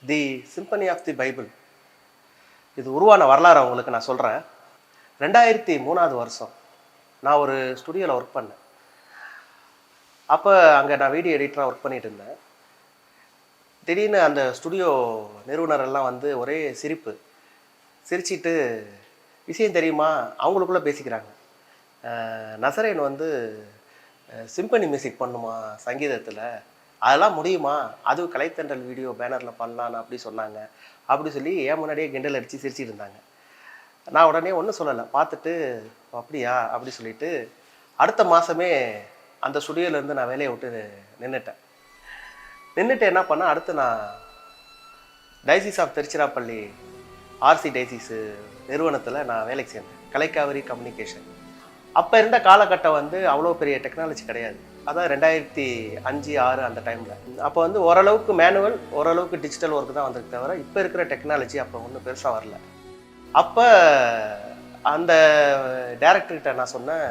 The symphony of the Bible இது உருவான வரலாறு உங்களுக்கு நான் சொல்கிறேன். 2003 வருஷம் நான் ஒரு ஸ்டுடியோவில் ஒர்க் பண்ணேன். அப்போ அங்கே நான் வீடியோ எடிட்டராக ஒர்க் பண்ணிகிட்டு இருந்தேன். திடீர்னு அந்த ஸ்டுடியோ நிறுவனரெல்லாம் வந்து ஒரே சிரிச்சிட்டு விஷயம் தெரியுமா அவங்களுக்குள்ளே பேசிக்கிறாங்க. நசரேன் வந்து சிம்பனி மியூசிக் பண்ணுமா சங்கீதத்தில், அதெல்லாம் முடியுமா, அதுவும் கலைத்தண்டல் வீடியோ பேனரில் பண்ணலான்னு அப்படி சொன்னாங்க. அப்படி சொல்லி ஏன் முன்னாடியே கிண்டல் அடித்து சிரிச்சிட்டு இருந்தாங்க. நான் உடனே ஒன்றும் சொல்லலை, பார்த்துட்டு அப்படியா அப்படி சொல்லிவிட்டு அடுத்த மாதமே அந்த ஸ்டுடியோலேருந்து நான் வேலையை விட்டு நின்றுட்டு என்ன பண்ணேன், அடுத்து நான் டைசிஸ் ஆஃப் திருச்சிராப்பள்ளி ஆர்சி டைசிஸு நிறுவனத்தில் நான் வேலைக்கு சேர்ந்தேன், கலைக்காவிரி கம்யூனிகேஷன். அப்போ இருந்த காலகட்டம் வந்து அவ்வளோ பெரிய டெக்னாலஜி கிடையாது. அதான் 2005-06 அந்த டைமில். அப்போ வந்து ஓரளவுக்கு மேனுவல், ஓரளவுக்கு டிஜிட்டல் ஒர்க்கு தான் வந்திருக்கு தவிர இப்போ இருக்கிற டெக்னாலஜி அப்போ ஒன்றும் பெருசாக வரல. அப்போ அந்த டைரக்டர்கிட்ட நான் சொன்னேன்,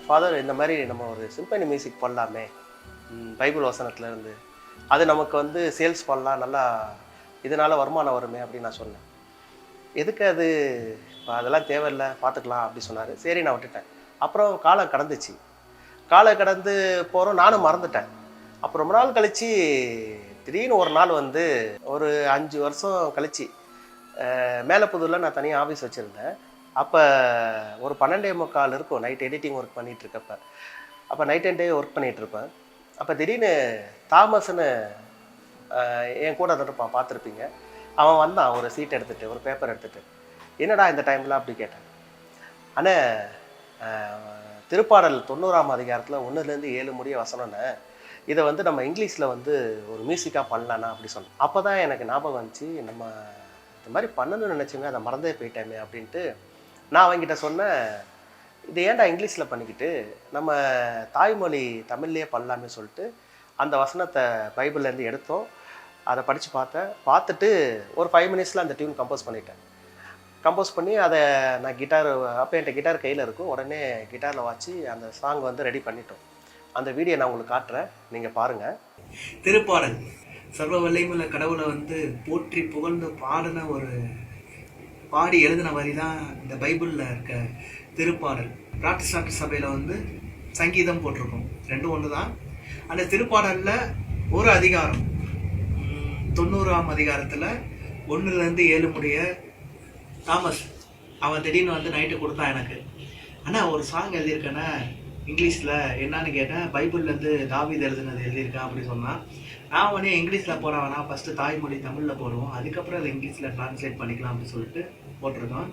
ஃபாதர் இந்த மாதிரி நம்ம ஒரு சிம்பனி மியூசிக் பண்ணலாமே பைபிள் வசனத்துலேருந்து, அது நமக்கு வந்து சேல்ஸ் பண்ணலாம், நல்லா இதனால் வருமானம் வருமே அப்படின்னு நான் சொன்னேன். எதுக்கு அது, அதெல்லாம் தேவையில்லை, பார்த்துக்கலாம் அப்படி சொன்னார். சரி நான் விட்டுட்டேன். அப்புறம் காலம் கடந்து போகிறோம், நானும் மறந்துட்டேன். அப்புறம் ரொம்ப நாள் கழித்து திடீர்னு ஒரு நாள் வந்து ஒரு 5 வருஷம் கழித்து மேலப்புதூரில் நான் தனியாக ஆஃபீஸ் வச்சுருந்தேன். அப்போ ஒரு 12:45 இருக்கும் நைட் எடிட்டிங் ஒர்க் பண்ணிகிட்ருக்கப்ப. அப்போ நைட் அண்ட் டே ஒர்க் பண்ணிகிட்ருப்பேன். அப்போ திடீர்னு தாமஸ்ன்னு என் கூட இருப்பான், பார்த்துருப்பீங்க. அவன் வந்தான் ஒரு சீட் எடுத்துகிட்டு, ஒரு பேப்பர் எடுத்துகிட்டு. என்னடா இந்த டைமில் அப்படி கேட்டேன். ஆனால் திருப்பாடல் 90ஆம் அதிகாரத்தில் 1-7 முடிய வசனம்னு, இதை வந்து நம்ம இங்கிலீஷில் வந்து ஒரு மியூசிக்காக பண்ணலான்னா அப்படி சொன்னேன். அப்போ தான் எனக்கு ஞாபகம் வந்துச்சு, நம்ம இந்த மாதிரி பண்ணணும்னு நினச்சோங்க, அதை மறந்தே போயிட்டேமே அப்படின்ட்டு நான் அவங்ககிட்ட சொன்னேன், இது ஏன்டா இங்கிலீஷில் பண்ணிக்கிட்டு நம்ம தாய்மொழி தமிழ்லேயே பண்ணலாமே சொல்லிட்டு அந்த வசனத்தை பைபிள்லேருந்து எடுத்தோம். அதை படித்து பார்த்துட்டு ஒரு 5 மினிட்ஸில் அந்த டியூன் கம்போஸ் பண்ணி அதை நான் கிட்டார், அப்போ என்கிட்ட கிட்டார் கையில் இருக்கும், உடனே கிட்டாரில் வாச்சு அந்த சாங் வந்து ரெடி பண்ணிட்டோம். அந்த வீடியோ நான் உங்களுக்கு காட்டுறேன், நீங்கள் பாருங்கள். திருப்பாடல் சர்வ வல்லமையுள்ள கடவுளை வந்து போற்றி புகழ்ந்து பாடி எழுதின வரி தான் இந்த பைபிளில் இருக்க திருப்பாடல். பிராட்டஸ்டாண்ட் சபையில் வந்து சங்கீதம் போட்டிருக்கோம், ரெண்டும் ஒன்று தான். அந்த திருப்பாடலில் ஒரு அதிகாரம் 90ஆம் அதிகாரத்தில் 1-7 முடிய தாமஸ் அவன் திடீர்னு வந்து நைட்டு கொடுத்தான் எனக்கு. ஆனால் ஒரு சாங் எழுதியிருக்கேன்னா இங்கிலீஷில் என்னன்னு கேட்டேன். பைபிள்லேருந்து தாவீது எழுதுனது எழுதியிருக்கேன் அப்படி சொன்னான். நான் உடனே இங்கிலீஷில் போட வேணாம், ஃபஸ்ட்டு தாய்மொழி தமிழில் போடுவோம், அதுக்கப்புறம் அதை இங்கிலீஷில் ட்ரான்ஸ்லேட் பண்ணிக்கலாம் அப்படின்னு சொல்லிட்டு போட்டிருக்கோம்.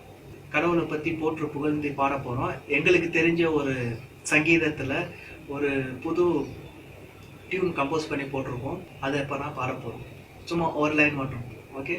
கடவுளை பற்றி போற்று புகழ்ந்து பாட போகிறோம். எங்களுக்கு தெரிஞ்ச ஒரு சங்கீதத்தில் ஒரு புது டியூன் கம்போஸ் பண்ணி போட்டிருக்கோம், அதை இப்போ நான் பாட போகிறோம். சும்மா ஒரு லைன் மட்டும், ஓகே?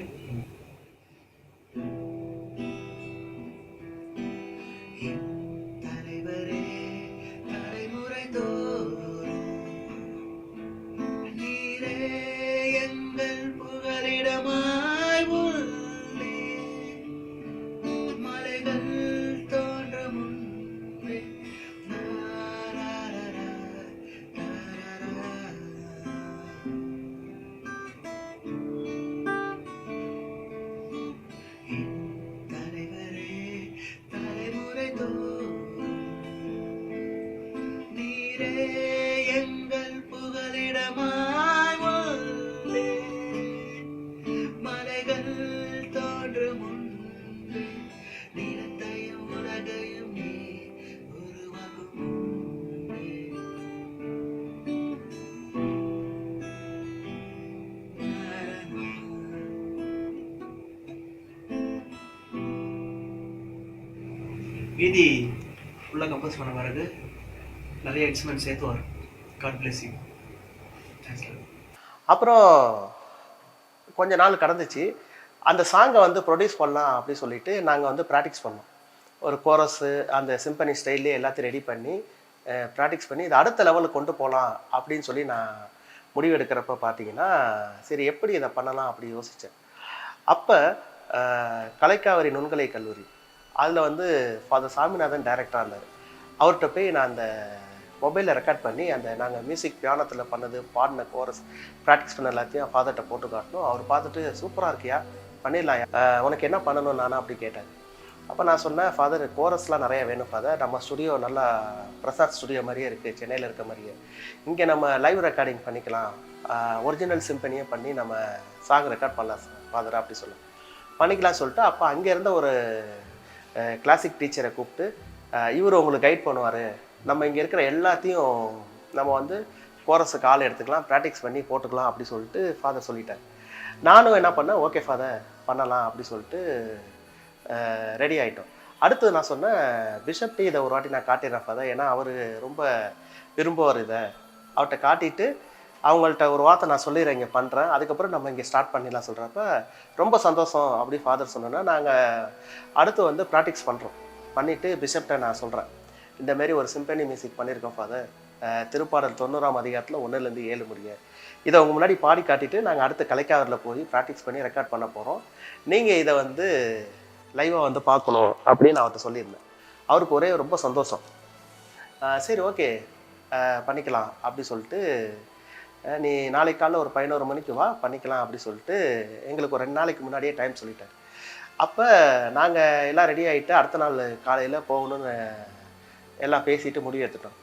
மீதி ஃபுல்லாக கம்போஸ் பண்ண பிறகு நிறைய இன்ஸ்ட்ருமெண்ட் சேர்த்து வரும். God bless you. அப்புறம் கொஞ்ச நாள் கடந்துச்சு, அந்த சாங்கை வந்து ப்ரொடியூஸ் பண்ணலாம் அப்படி சொல்லிட்டு நாங்கள் வந்து ப்ராக்டிஸ் பண்ணோம். ஒரு கோரஸு அந்த சிம்பனி ஸ்டைல்லே எல்லாத்தையும் ரெடி பண்ணி ப்ராக்டிஸ் பண்ணி இதை அடுத்த லெவலுக்கு கொண்டு போகலாம் அப்படின்னு சொல்லி நான் முடிவெடுக்கிறப்ப பார்த்தீங்கன்னா, சரி எப்படி இதை பண்ணலாம் அப்படி யோசித்தேன். அப்போ கலைக்காவிரி நுண்கலை கல்லூரி அதில் வந்து ஃபாதர் சாமிநாதன் டைரக்டராக இருந்தார். அவர்கிட்ட போய் நான் அந்த மொபைலில் ரெக்கார்ட் பண்ணி அந்த நாங்கள் மியூசிக் பியானத்தில் பண்ணது பாடின கோரஸ் ப்ராக்டிஸ் பண்ண எல்லாத்தையும் ஃபாதர்கிட்ட போட்டு காட்டணும். அவர் பார்த்துட்டு சூப்பராக இருக்கியா, பண்ணிடலாம், உனக்கு என்ன பண்ணணும் நானா அப்படி கேட்டார். அப்போ நான் சொன்னேன், ஃபாதர் கோரஸ்லாம் நிறைய வேணும் ஃபாதர், நம்ம ஸ்டுடியோ நல்லா பிரசாத் ஸ்டுடியோ மாதிரியே இருக்குது, சென்னையில் இருக்க மாதிரியே, இங்கே நம்ம லைவ் ரெக்கார்டிங் பண்ணிக்கலாம், ஒரிஜினல் சிம்பனியே பண்ணி நம்ம சாங் ரெக்கார்ட் பண்ணலாம் ஃபாதர் அப்படி சொல்ல பண்ணிக்கலாம் சொல்லிட்டு, அப்போ அங்கே இருந்த ஒரு கிளாசிக் டீச்சரை கூப்பிட்டு இவர் உங்களுக்கு கைட் பண்ணுவார், நம்ம இங்கே இருக்கிற எல்லாத்தையும் நம்ம வந்து கோரஸுக்கு ஆள் எடுத்துக்கலாம், ப்ராக்டிஸ் பண்ணி போட்டுக்கலாம் அப்படி சொல்லிட்டு ஃபாதர் சொல்லிட்டார். நானும் என்ன பண்ணேன், ஓகே ஃபாதர் பண்ணலாம் அப்படி சொல்லிட்டு ரெடி ஆகிட்டோம். அடுத்து நான் சொன்னேன், பிஷப்டே இதை ஒரு வாட்டி நான் காட்டிடுறேன் ஃபாதர், ஏன்னா அவர் ரொம்ப விரும்புவார் இதை, அவர்கிட்ட காட்டிட்டு அவங்கள்ட்ட ஒரு வார்த்தை நான் சொல்லிடுறேன் இங்கே பண்ணுறேன், அதுக்கப்புறம் நம்ம இங்கே ஸ்டார்ட் பண்ணிடலாம் சொல்கிறப்ப ரொம்ப சந்தோஷம் அப்படி ஃபாதர் சொன்னோன்னா நாங்கள் அடுத்து வந்து ப்ராக்டிஸ் பண்ணுறோம். பண்ணிவிட்டு பிஷப்டை நான் சொல்கிறேன், இந்தமாரி ஒரு சிம்பனி மியூசிக் பண்ணியிருக்கோம் ஃபாதர், திருப்பாடல் 90ஆம் அதிகாரத்தில் 1லேருந்து 7 முடிய, இதை உங்கள் முன்னாடி பாடி காட்டிட்டு நாங்கள் அடுத்து கலைக்காவரில் போய் ப்ராக்டிஸ் பண்ணி ரெக்கார்ட் பண்ண போகிறோம், நீங்கள் இதை வந்து லைவாக வந்து பார்க்கணும் அப்படின்னு அவர்கிட்ட சொல்லியிருந்தேன். அவருக்கு ஒரே ரொம்ப சந்தோஷம். சரி ஓகே பண்ணிக்கலாம் அப்படி சொல்லிட்டு, நீ நாளைக்கு காலைல ஒரு 11 மணிக்கு வா பண்ணிக்கலாம் அப்படி சொல்லிட்டு எங்களுக்கு ஒரு 2 நாளைக்கு முன்னாடியே டைம் சொல்லிட்டார். அப்போ நாங்கள் எல்லாம் ரெடி ஆகிட்டு அடுத்த நாள் காலையில் போகணுன்னு எல்லாம் பேசிட்டு முடிவு எடுத்துட்டோம்.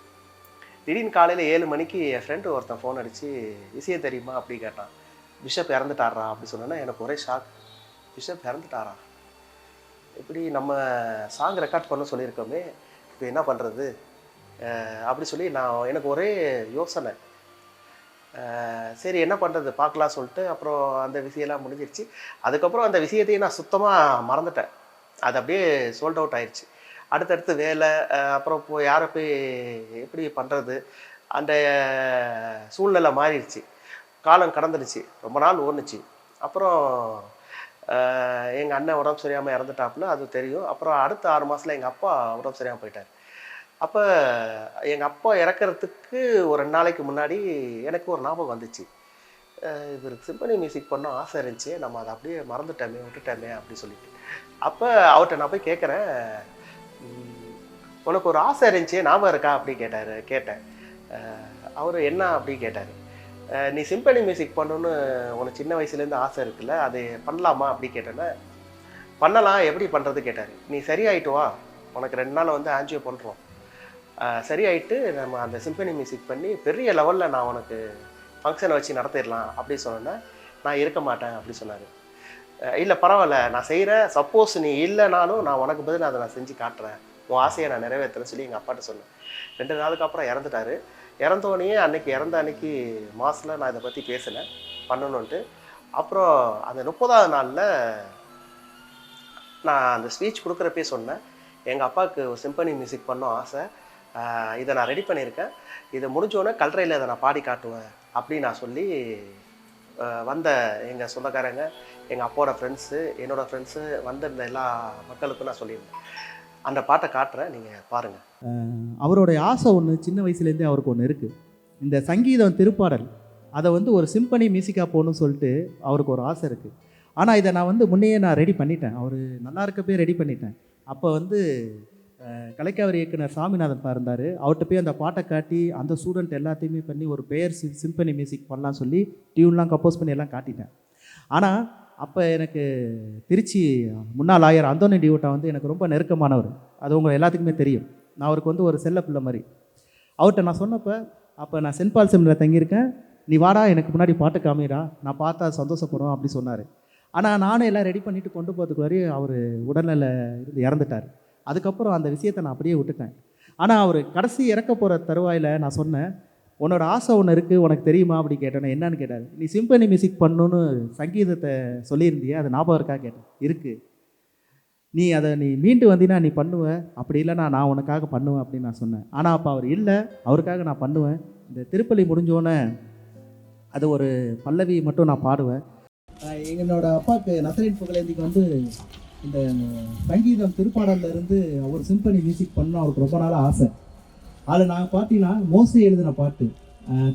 திடீர்னு காலையில் 7 மணிக்கு என் ஃப்ரெண்டு ஒருத்தன் ஃபோன் அடித்து விஷயம் தெரியுமா அப்படி கேட்டான். பிஷப் இறந்துட்டாரா அப்படி சொன்னோன்னா எனக்கு ஒரே ஷாக். பிஷப் இறந்துட்டாரா, இப்படி நம்ம சாங் ரெக்கார்ட் பண்ண சொல்லியிருக்கோமே, இப்போ என்ன பண்ணுறது அப்படி சொல்லி எனக்கு ஒரே யோசனை. சரி என்ன பண்ணுறது பார்க்கலாம் சொல்லிட்டு அப்புறம் அந்த விஷயம்லாம் முடிஞ்சிருச்சு. அதுக்கப்புறம் அந்த விஷயத்தையும் நான் சுத்தமாக மறந்துட்டேன், அது அப்படியே சோல்ட் அவுட் ஆயிடுச்சு. அடுத்தடுத்து வேலை, அப்புறம் யாரை போய் எப்படி பண்ணுறது, அந்த சூழ்நிலை மாறிடுச்சு, காலம் கடந்துடுச்சு, ரொம்ப நாள் ஓடுனுச்சு. அப்புறம் எங்கள் அண்ணன் உடம்பு சரியாமல் இறந்துட்டாப்புல, அது தெரியும். அப்புறம் அடுத்த 6 மாதத்தில் எங்கள் அப்பா உடம்பு சரியாமல் போயிட்டார். அப்போ எங்கள் அப்பா இறக்கிறதுக்கு ஒரு 2 நாளைக்கு முன்னாடி எனக்கு ஒரு ஞாபகம் வந்துச்சு, இவருக்கு சிம்பனி மியூசிக் பண்ண ஆசை இருந்துச்சு, நம்ம அதை அப்படியே மறந்துட்டோமே விட்டுட்டோமே அப்படி சொல்லிட்டு. அப்போ அவர்கிட்ட நான் போய் கேட்குறேன், உனக்கு ஒரு ஆசை இருந்துச்சு ஞாபகம் இருக்கா அப்படி கேட்டேன். அவர் என்ன அப்படி கேட்டார். நீ சிம்பனி மியூசிக் பண்ணணுன்னு உனக்கு சின்ன வயசுலேருந்து ஆசை இருக்குல்ல, அது பண்ணலாமா அப்படி கேட்டேன்னா, பண்ணலாம், எப்படி பண்ணுறது கேட்டார். நீ சரியாயிட்டு வா, உனக்கு 2 நாள் வந்து ஆன்ஜியோ பண்ணுறோம், சரியாயிட்டு நம்ம அந்த சிம்பனி மியூசிக் பண்ணி பெரிய லெவலில் நான் உனக்கு ஃபங்க்ஷனை வச்சு நடத்திடலாம் அப்படி சொன்னேன்னா, நான் இருக்க மாட்டேன் அப்படி சொன்னார். இல்லை பரவாயில்ல நான் செய்கிறேன், சப்போஸ் நீ இல்லைனாலும் நான் உனக்கு பதில் அதை நான் செஞ்சு காட்டுறேன், உன் ஆசையை நான் நிறைவேற்றுறேன்னு சொல்லி எங்கள் அப்பாட்ட சொன்னேன். 2 நாளுக்கு அப்புறம் இறந்துட்டார். இறந்தோடனே இறந்த அன்னைக்கு மாதத்தில் நான் இதை பற்றி பேசினேன் பண்ணணுன்ட்டு. அப்புறம் அந்த 30ஆவது நாளில் நான் அந்த ஸ்பீச் கொடுக்குறப்பே சொன்னேன், எங்கள் அப்பாவுக்கு ஒரு சிம்பனி மியூசிக் பண்ணோம் ஆசை, இதை நான் ரெடி பண்ணியிருக்கேன், இதை முடிஞ்சோடனே கல்றையில் இதை நான் பாடி காட்டுவேன் அப்படி நான் சொல்லி வந்த எங்கள் சொந்தக்காரங்க, எங்கள் அப்பாவோட ஃப்ரெண்ட்ஸு, என்னோடய ஃப்ரெண்ட்ஸு, வந்திருந்த எல்லா மக்களுக்கும் நான் சொல்லியிருந்தேன். அந்த பாட்டை காட்டுறேன், நீங்கள் பாருங்கள். அவருடைய ஆசை ஒன்று சின்ன வயசுலேருந்தே அவருக்கு ஒன்று இருக்குது, இந்த சங்கீதம் திருப்பாடல் அதை வந்து ஒரு சிம்பனி மியூசிக்காக போகணும்னு சொல்லிட்டு அவருக்கு ஒரு ஆசை இருக்குது. ஆனால் இதை நான் வந்து முன்னையே நான் ரெடி பண்ணிட்டேன், அவர் நல்லா இருக்கப்பே ரெடி பண்ணிட்டேன். அப்போ வந்து கலைக்காவரி இயக்குனர் சாமிநாதன் இருந்தார், அவர்கிட்ட போய் அந்த பாட்டை காட்டி அந்த ஸ்டூடெண்ட் எல்லாத்தையுமே பண்ணி ஒரு பெயர் சிம்பனி மியூசிக் பண்ணலாம் சொல்லி டியூன்லாம் கம்போஸ் பண்ணி எல்லாம் காட்டிட்டேன். ஆனால் அப்போ எனக்கு திருச்சி முன்னாள் ஆயர் அந்தோனி டிவோட்டா வந்து எனக்கு ரொம்ப நெருக்கமானவர், அது உங்கள் எல்லாத்துக்குமே தெரியும். நான் அவருக்கு வந்து ஒரு செல்ல பிள்ளை மாதிரி. அவர்கிட்ட நான் சொன்னப்போ, அப்போ நான் சென்ட் பால் செமினில் தங்கியிருக்கேன், நீ வாடா எனக்கு முன்னாடி பாட்டு காமிடா, நான் பார்த்தா சந்தோஷப்படுவேன் அப்படி சொன்னார். ஆனால் நானும் எல்லாம் ரெடி பண்ணிவிட்டு கொண்டு போகிறதுக்கு வரையும் அவர் உடல்நிலை இருந்து இறந்துட்டார். அதுக்கப்புறம் அந்த விஷயத்தை நான் அப்படியே விட்டுட்டேன். ஆனால் அவர் கடைசி இறக்க போகிற தருவாயில் நான் சொன்னேன், உன்னோட ஆசை ஒன்று இருக்குது உனக்கு தெரியுமா அப்படி கேட்டேன். என்னன்னு கேட்டார். நீ சிம்பனி மியூசிக் பண்ணணுன்னு சங்கீதத்தை சொல்லியிருந்தியே, அது ஞாபகம் இருக்கா கேட்டேன். இருக்குது, நீ அதை மீண்டு வந்தீங்கன்னா நீ பண்ணுவ, அப்படி இல்லைனா நான் உனக்காக பண்ணுவேன் அப்படின்னு நான் சொன்னேன். ஆனால் அப்போ அவர் இல்லை, அவருக்காக நான் பண்ணுவேன், இந்த திருப்பலி முடிஞ்சோன்னே அது ஒரு பல்லவி மட்டும் நான் பாடுவேன். எங்களோட அப்பாவுக்கு நசரேன் புகழேந்திக்கு வந்து இந்த சங்கீதம் திருப்பாடலில் இருந்து ஒரு சிம்பனி மியூசிக் பண்ணணும் அவருக்கு ரொம்ப நாள் ஆசை. அதில் நாங்கள் பார்த்தீங்கன்னா மோசே எழுதின பாட்டு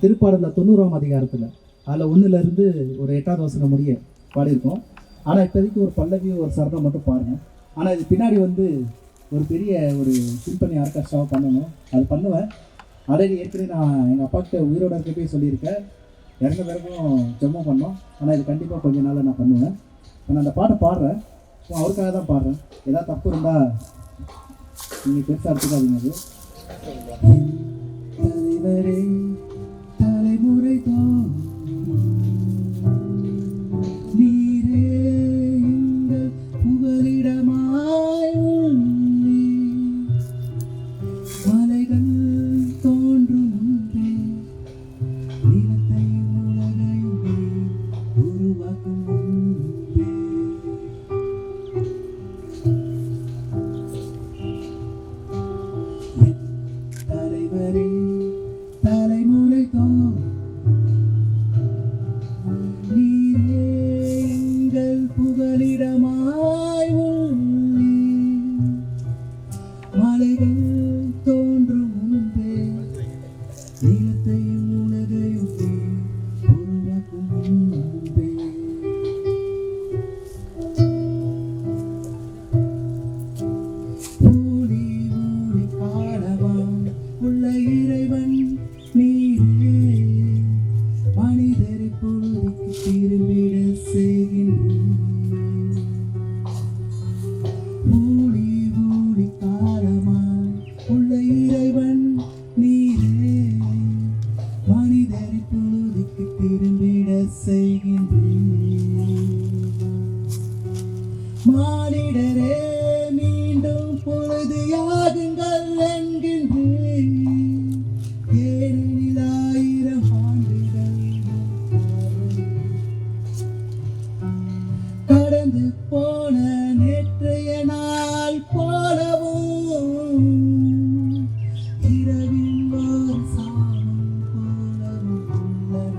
திருப்பாடலில் 90ஆம் அதிகாரத்தில் அதில் 1லேருந்து ஒரு 8வது வசனம் முடிய பாடியிருக்கோம். ஆனால் இப்போதைக்கு ஒரு பல்லவி ஒரு சரணம் மட்டும் பாருங்கள். ஆனால் இது பின்னாடி வந்து ஒரு பெரிய ஒரு சிம்பனி ஆர்கெஸ்ட்ராவை பண்ணணும், அது பண்ணுவேன். ஆல்ரெடி ஏற்கனவே நான் எங்கள் அப்பாக்கிட்ட உயிரோட இருக்கப்பே சொல்லியிருக்கேன், இறந்த பிறகும் ஜெபம் பண்ணோம். ஆனால் இது கண்டிப்பாக கொஞ்ச நாளில் நான் பண்ணுவேன். இப்போ நான் அந்த பாட்டை பாடுறேன், ஸோ அவருக்காக தான் பாடுறேன். ஏதாவது தப்பு இருந்தால் நீங்கள் பெருசாக எடுத்துக்காதீங்க. அது தலைவரே தலைமுறை தான் நீரே எங்கள் புகலிடமாய் உள்ளீர். மலைகள் தோன்றும் முன்பே நிலத்தையும் உலகையும் நீர் உருவாக்கும் முன்பே. என் தலைவரே தலைமுறை தான் நீரே எங்கள் புகலிடமாய் உள்ளீர். மலைகள் தோன்றும் முன்பே நிலத்தையும் உலகையும் நீர் உருவாக்கும் முன்பே. ஊழி ஊழி காணவான் உள்ள இறைவன் நீரே, மனிதரை பொழுதுக்கு திரும்பிட செய்கின்றேன். ஊழி ஊழி காலமாய் உள்ள இறைவன் நீரே, மனிதரை பொழுதுக்கு திரும்பிட செய்கின்றேன். மானிடரே மீண்டும் பொழுதியாகுங்கள் என்கின்றேன். ஏனெனில் 1000 ஆண்டுகள் கடந்து போன நேற்றைய நாள் போலவும், இரவின் ஒரு சாமம் போலவும் உள்ளன.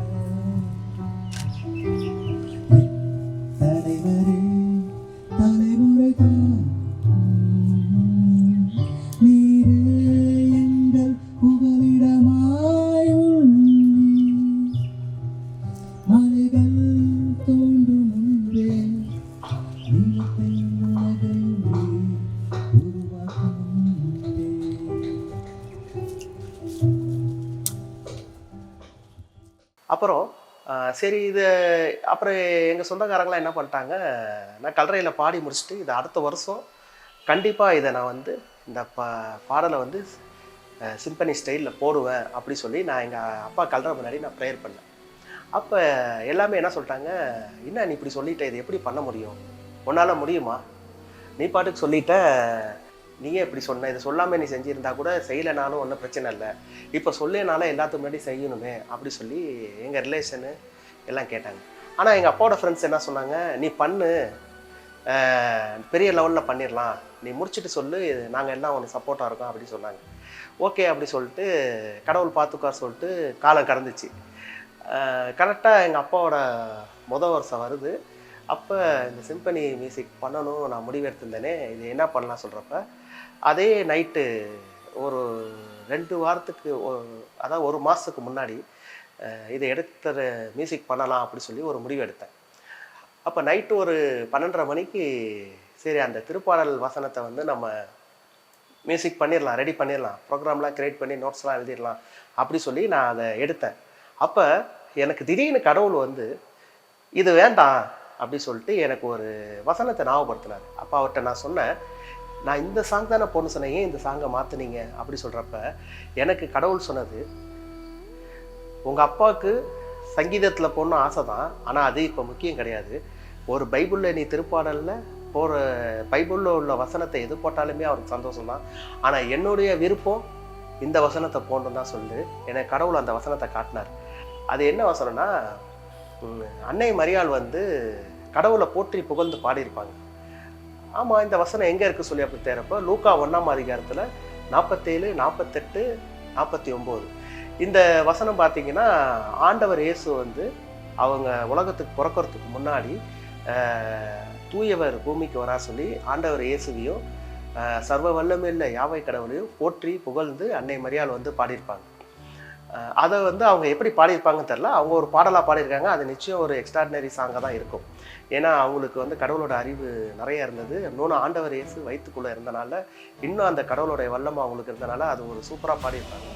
தலைவரே தலைமுறை தான் நீரே எங்கள் புகலிடமாய் உள்ளீர். மலைகள் தோன்றும் முன்பே நிலத்தையும் உலகையும் நீர் உருவாக்கும் முன்பே. அப்புறம் சரி இது அப்புறம் எங்கள் சொந்தக்காரங்களாம் என்ன பண்ணிட்டாங்க, நான் கல்லறையில் பாடி முடிச்சுட்டு இதை அடுத்த வருஷம் கண்டிப்பாக இதை நான் வந்து இந்த பாடலை வந்து சிம்பனி ஸ்டைலில் போடுவேன் அப்படி சொல்லி நான் எங்கள் அப்பா கல்லறை முன்னாடி நான் ப்ரேயர் பண்ணேன். அப்போ எல்லாமே என்ன சொல்லிட்டாங்க, என்ன நீ இப்படி சொல்லிட்ட, இது எப்படி பண்ண முடியும், உன்னால் முடியுமா, நீ பாட்டுக்கு சொல்லிட்ட, நீயே இப்படி சொன்ன, இதை சொல்லாமல் நீ செஞ்சுருந்தா கூட செய்யலைனாலும் ஒன்றும் பிரச்சனை இல்லை, இப்போ சொல்லினாலும் எல்லாத்துக்கு முன்னாடி செய்யணுமே அப்படி சொல்லி எங்கள் ரிலேஷனு எல்லாம் கேட்டாங்க. ஆனால் எங்கள் அப்பாவோட ஃப்ரெண்ட்ஸ் என்ன சொன்னாங்க, நீ பண்ணு, பெரிய லெவலில் பண்ணிடலாம், நீ முடிச்சுட்டு சொல்லு, நாங்கள் எல்லாம் உனக்கு சப்போர்ட்டாக இருக்கோம் அப்படி சொன்னாங்க. ஓகே அப்படி சொல்லிட்டு கடவுள் பார்த்துக்கார் சொல்லிட்டு காலம் கடந்துச்சு. கரெக்டாக எங்கள் அப்பாவோட வருஷம் வருது. அப்போ இந்த சிம்பனி மியூசிக் பண்ணணும் நான் முடிவெடுத்திருந்தேனே, இது என்ன பண்ணலாம் சொல்கிறப்ப அதே நைட்டு ஒரு 2 வாரத்துக்கு அதாவது 1 மாதத்துக்கு முன்னாடி இதை எடுத்துற மியூசிக் பண்ணலாம் அப்படி சொல்லி ஒரு முடிவு எடுத்தேன். அப்போ நைட்டு ஒரு 12:30 மணிக்கு சரி அந்த திருப்பாடல் வசனத்தை வந்து நம்ம மியூசிக் பண்ணிடலாம், ரெடி பண்ணிடலாம், ப்ரோக்ராம்லாம் க்ரியேட் பண்ணி நோட்ஸ்லாம் எழுதிடலாம் அப்படி சொல்லி நான் அதை எடுத்தேன். அப்போ எனக்கு திடீர்னு கடவுள் வந்து இது வேண்டாம் அப்படி சொல்லிட்டு எனக்கு ஒரு வசனத்தை ஞாபகப்படுத்தினார். அப்போ அவர்கிட்ட நான் சொன்னேன், நான் இந்த சாங் தானே பொண்ணு சொன்னேன், ஏன் இந்த சாங்கை மாற்றினீங்க அப்படி சொல்கிறப்ப எனக்கு கடவுள் சொன்னது, உங்கள் அப்பாவுக்கு சங்கீதத்தில் போடணும் ஆசை தான், ஆனால் அது இப்போ முக்கியம் கிடையாது. ஒரு பைபிளில் நீ திருப்பாடலில் போகிற பைபிளில் உள்ள வசனத்தை எது போட்டாலுமே அவருக்கு சந்தோஷம் தான், ஆனால் என்னுடைய விருப்பம் இந்த வசனத்தை போடணும் தான் சொல்லு. எனக்கு கடவுள் அந்த வசனத்தை காட்டினார். அது என்ன வசனம்னா, அன்னை மரியாள் வந்து கடவுளை போற்றி புகழ்ந்து பாடியிருப்பாங்க. ஆமாம், இந்த வசனம் எங்கே இருக்குது சொல்லி அப்படி தேர்றப்போ லூக்கா 1ஆம் அதிகாரத்தில் 47, 48, 49 இந்த வசனம் பார்த்தீங்கன்னா, ஆண்டவர் இயேசு வந்து அவங்க உலகத்துக்கு பிறக்கிறதுக்கு முன்னாடி தூயவர் பூமிக்கு வரா சொல்லி ஆண்டவர் இயேசுவையும் சர்வ வல்லமையுள்ள யாவை கடவுளையும் போற்றி புகழ்ந்து அன்னை மரியாள் வந்து பாடியிருப்பாங்க. அதை வந்து அவங்க எப்படி பாடியிருப்பாங்கன்னு தெரில, அவங்க ஒரு பாடலாக பாடியிருக்காங்க. அது நிச்சயம் ஒரு எக்ஸ்ட்ராடினரி சாங்காக தான் இருக்கும். ஏன்னா அவங்களுக்கு வந்து கடவுளோட அறிவு நிறைய இருந்தது. இன்னொன்று ஆண்டவர் இயேசு வயிற்றுக்குள்ளே இருந்தனால இன்னும் அந்த கடவுளோடைய வல்லமை அவங்களுக்கு இருந்தனால அது ஒரு சூப்பராக பாடியிருப்பாங்க.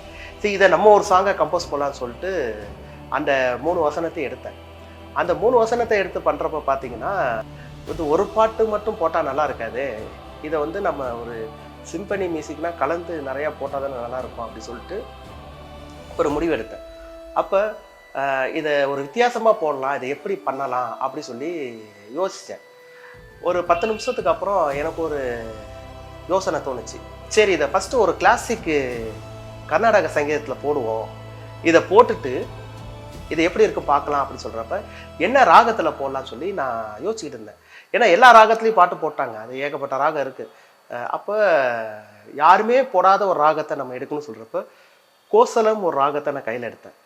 சரி இதை நம்ம ஒரு சாங்கை கம்போஸ் பண்ணலான்னு சொல்லிட்டு அந்த 3 வசனத்தையும் எடுத்தேன். அந்த 3 வசனத்தை எடுத்து பண்ணுறப்ப பார்த்தீங்கன்னா இது ஒரு பாட்டு மட்டும் போட்டால் நல்லா இருக்காது, இதை வந்து நம்ம ஒரு சிம்பனி மியூசிக்னால் கலந்து நிறையா போட்டால் தானே நல்லாயிருக்கும் அப்படி சொல்லிட்டு ஒரு முடிவு எடுத்தேன். அப்போ இதை ஒரு வித்தியாசமாக போடலாம், இதை எப்படி பண்ணலாம் அப்படி சொல்லி யோசித்தேன். ஒரு 10 நிமிஷத்துக்கு அப்புறம் எனக்கு ஒரு யோசனை தோணுச்சு. சரி இதை ஃபஸ்ட்டு ஒரு கிளாசிக்கு கர்நாடக சங்கீதத்தில் போடுவோம், இதை போட்டுட்டு இது எப்படி இருக்கு பார்க்கலாம் அப்படின்னு சொல்கிறப்ப என்ன ராகத்தில் போடலான்னு சொல்லி நான் யோசிச்சுக்கிட்டு இருந்தேன். ஏன்னா எல்லா ராகத்துலேயும் பாட்டு போட்டாங்க, அது ஏகப்பட்ட ராகம் இருக்குது. அப்போ யாருமே போடாத ஒரு ராகத்தை நம்ம எடுக்கணும்னு சொல்கிறப்ப கோசலம் ஒரு ராகத்தை நான் கையில் எடுத்தேன்.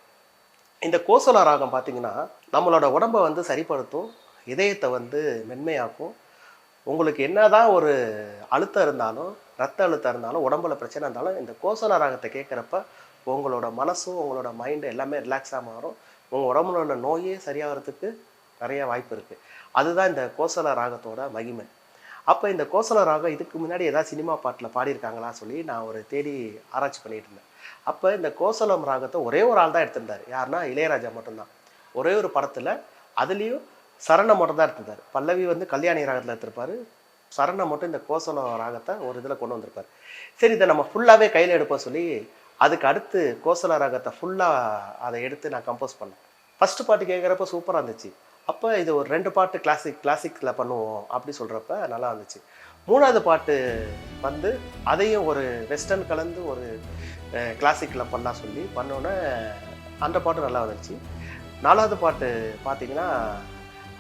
இந்த கோசல ராகம் பார்த்திங்கன்னா நம்மளோட உடம்பை வந்து சரிப்படுத்தும், இதயத்தை வந்து மென்மையாக்கும். உங்களுக்கு என்னதான் ஒரு அழுத்தம் இருந்தாலும், ரத்த அழுத்தம் இருந்தாலும், உடம்புல பிரச்சனை இருந்தாலும் இந்த கோசல ராகத்தை கேட்குறப்ப உங்களோட மனசும் உங்களோட மைண்டு எல்லாமே ரிலாக்ஸாக மாறும். உங்கள் உடம்புல உள்ள நோயே சரியாகிறதுக்கு நிறைய வாய்ப்பு இருக்குது. அதுதான் இந்த கோசல ராகத்தோட மகிமை. அப்போ இந்த கோசல ராகம் இதுக்கு முன்னாடி ஏதாவது சினிமா பாட்டில் பாடியிருக்காங்களா சொல்லி நான் ஒரு தேடி ஆராய்ச்சி பண்ணிகிட்டு இருந்தேன். அப்போ இந்த கோசலம் ராகத்தை ஒரே ஒரு ஆள் தான் எடுத்திருந்தார். யாருன்னா இளையராஜா மட்டும்தான். ஒரே ஒரு படத்தில் அதுலேயும் சரணம் மட்டும் தான் எடுத்திருந்தார். பல்லவி வந்து கல்யாணி ராகத்தில் எடுத்திருப்பார், சரணம் மட்டும் இந்த கோசலம் ராகத்தை ஒரு இதில் கொண்டு வந்திருப்பார். சரி இதை நம்ம ஃபுல்லாகவே கையில் எடுப்போம் சொல்லி அதுக்கு அடுத்து கோசல ராகத்தை ஃபுல்லாக அதை எடுத்து நான் கம்போஸ் பண்ணேன். ஃபஸ்ட்டு பாட்டு கேட்குறப்ப சூப்பராக இருந்துச்சு. அப்போ இது ஒரு 2 பாட்டு கிளாசிக்கில் பண்ணுவோம் அப்படி சொல்கிறப்ப நல்லா இருந்துச்சு. 3வது பாட்டு வந்து அதையும் ஒரு வெஸ்டர்ன் கலந்து ஒரு கிளாசிக்கில் பண்ணலாம் சொல்லி பண்ணோன்னே அந்த பாட்டு நல்லா வந்துச்சு. 4வது பாட்டு பார்த்திங்கன்னா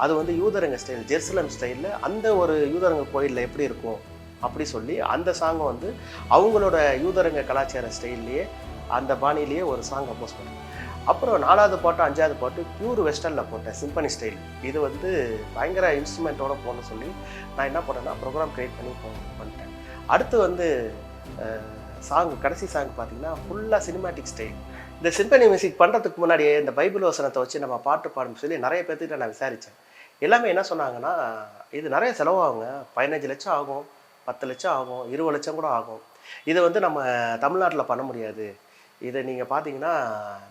அது வந்து யூதரங்க ஸ்டைல், ஜெருசலம் ஸ்டைலில் அந்த ஒரு யூதரங்க கோயிலில் எப்படி இருக்கும் அப்படி சொல்லி அந்த சாங்கை வந்து அவங்களோட யூதரங்க கலாச்சார ஸ்டைல்லையே அந்த பாணியிலேயே ஒரு சாங் கம்போஸ் பண்ணேன். அப்புறம் 4வது பாட்டு 5வது பாட்டு பியூர் வெஸ்டர்னில் போட்டேன், சிம்பனி ஸ்டைல். இது வந்து பயங்கர இன்ஸ்ட்ருமெண்ட்டோட போகணும்னு சொல்லி நான் என்ன பண்ணேன்னா ப்ரோக்ராம் க்ரியேட் பண்ணி பண்ணிட்டேன். அடுத்து வந்து கடைசி சாங் பார்த்திங்கன்னா ஃபுல்லாக சினிமேட்டிக் ஸ்டைல். இந்த சிம்பனி மியூசிக் பண்ணுறதுக்கு முன்னாடியே இந்த பைபிள் வசனத்தை வச்சு நம்ம பாட்டு பாடணும்னு சொல்லி நிறைய பேர்த்துக்கிட்ட நான் விசாரித்தேன். எல்லாமே என்ன சொன்னாங்கன்னா இது நிறைய செலவாகுங்க, 15 லட்சம் ஆகும், 10 லட்சம் ஆகும், 20 லட்சம் கூட ஆகும், இதை வந்து நம்ம தமிழ்நாட்டில் பண்ண முடியாது, இதை நீங்கள் பார்த்தீங்கன்னா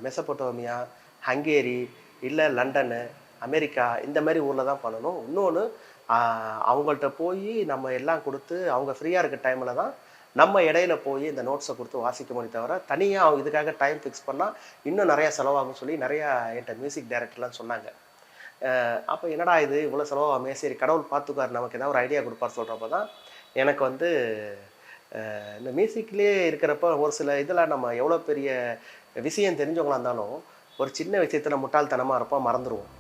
மெசபொட்டோமியா, ஹங்கேரி, இல்லை லண்டனு, அமெரிக்கா இந்த மாதிரி ஊரில் தான் பண்ணணும். இன்னொன்று அவங்கள்ட்ட போய் நம்ம எல்லாம் கொடுத்து அவங்க ஃப்ரீயாக இருக்க டைமில் தான் நம்ம இடையில போய் இந்த நோட்ஸை கொடுத்து வாசிக்க முடியும், தவிர தனியாக இதுக்காக டைம் ஃபிக்ஸ் பண்ணால் இன்னும் நிறையா செலவாகும்னு சொல்லி நிறையா என்கிட்ட மியூசிக் டைரக்டர்லாம் சொன்னாங்க. அப்போ என்னடா இது இவ்வளோ செலவாகுமே, சரி கடவுள் பார்த்துக்கார் நமக்கு ஏதாவது ஒரு ஐடியா கொடுப்பார் சொல்கிறப்ப தான் எனக்கு வந்து இந்த மியூசிக்லேயே இருக்கிறப்ப ஒரு சில இதில் நம்ம எவ்வளோ பெரிய விஷயம் தெரிஞ்சவங்களா இருந்தாலும் ஒரு சின்ன விஷயத்தில் முட்டாள்தனமாக இருப்போம், மறந்துடுவோம்.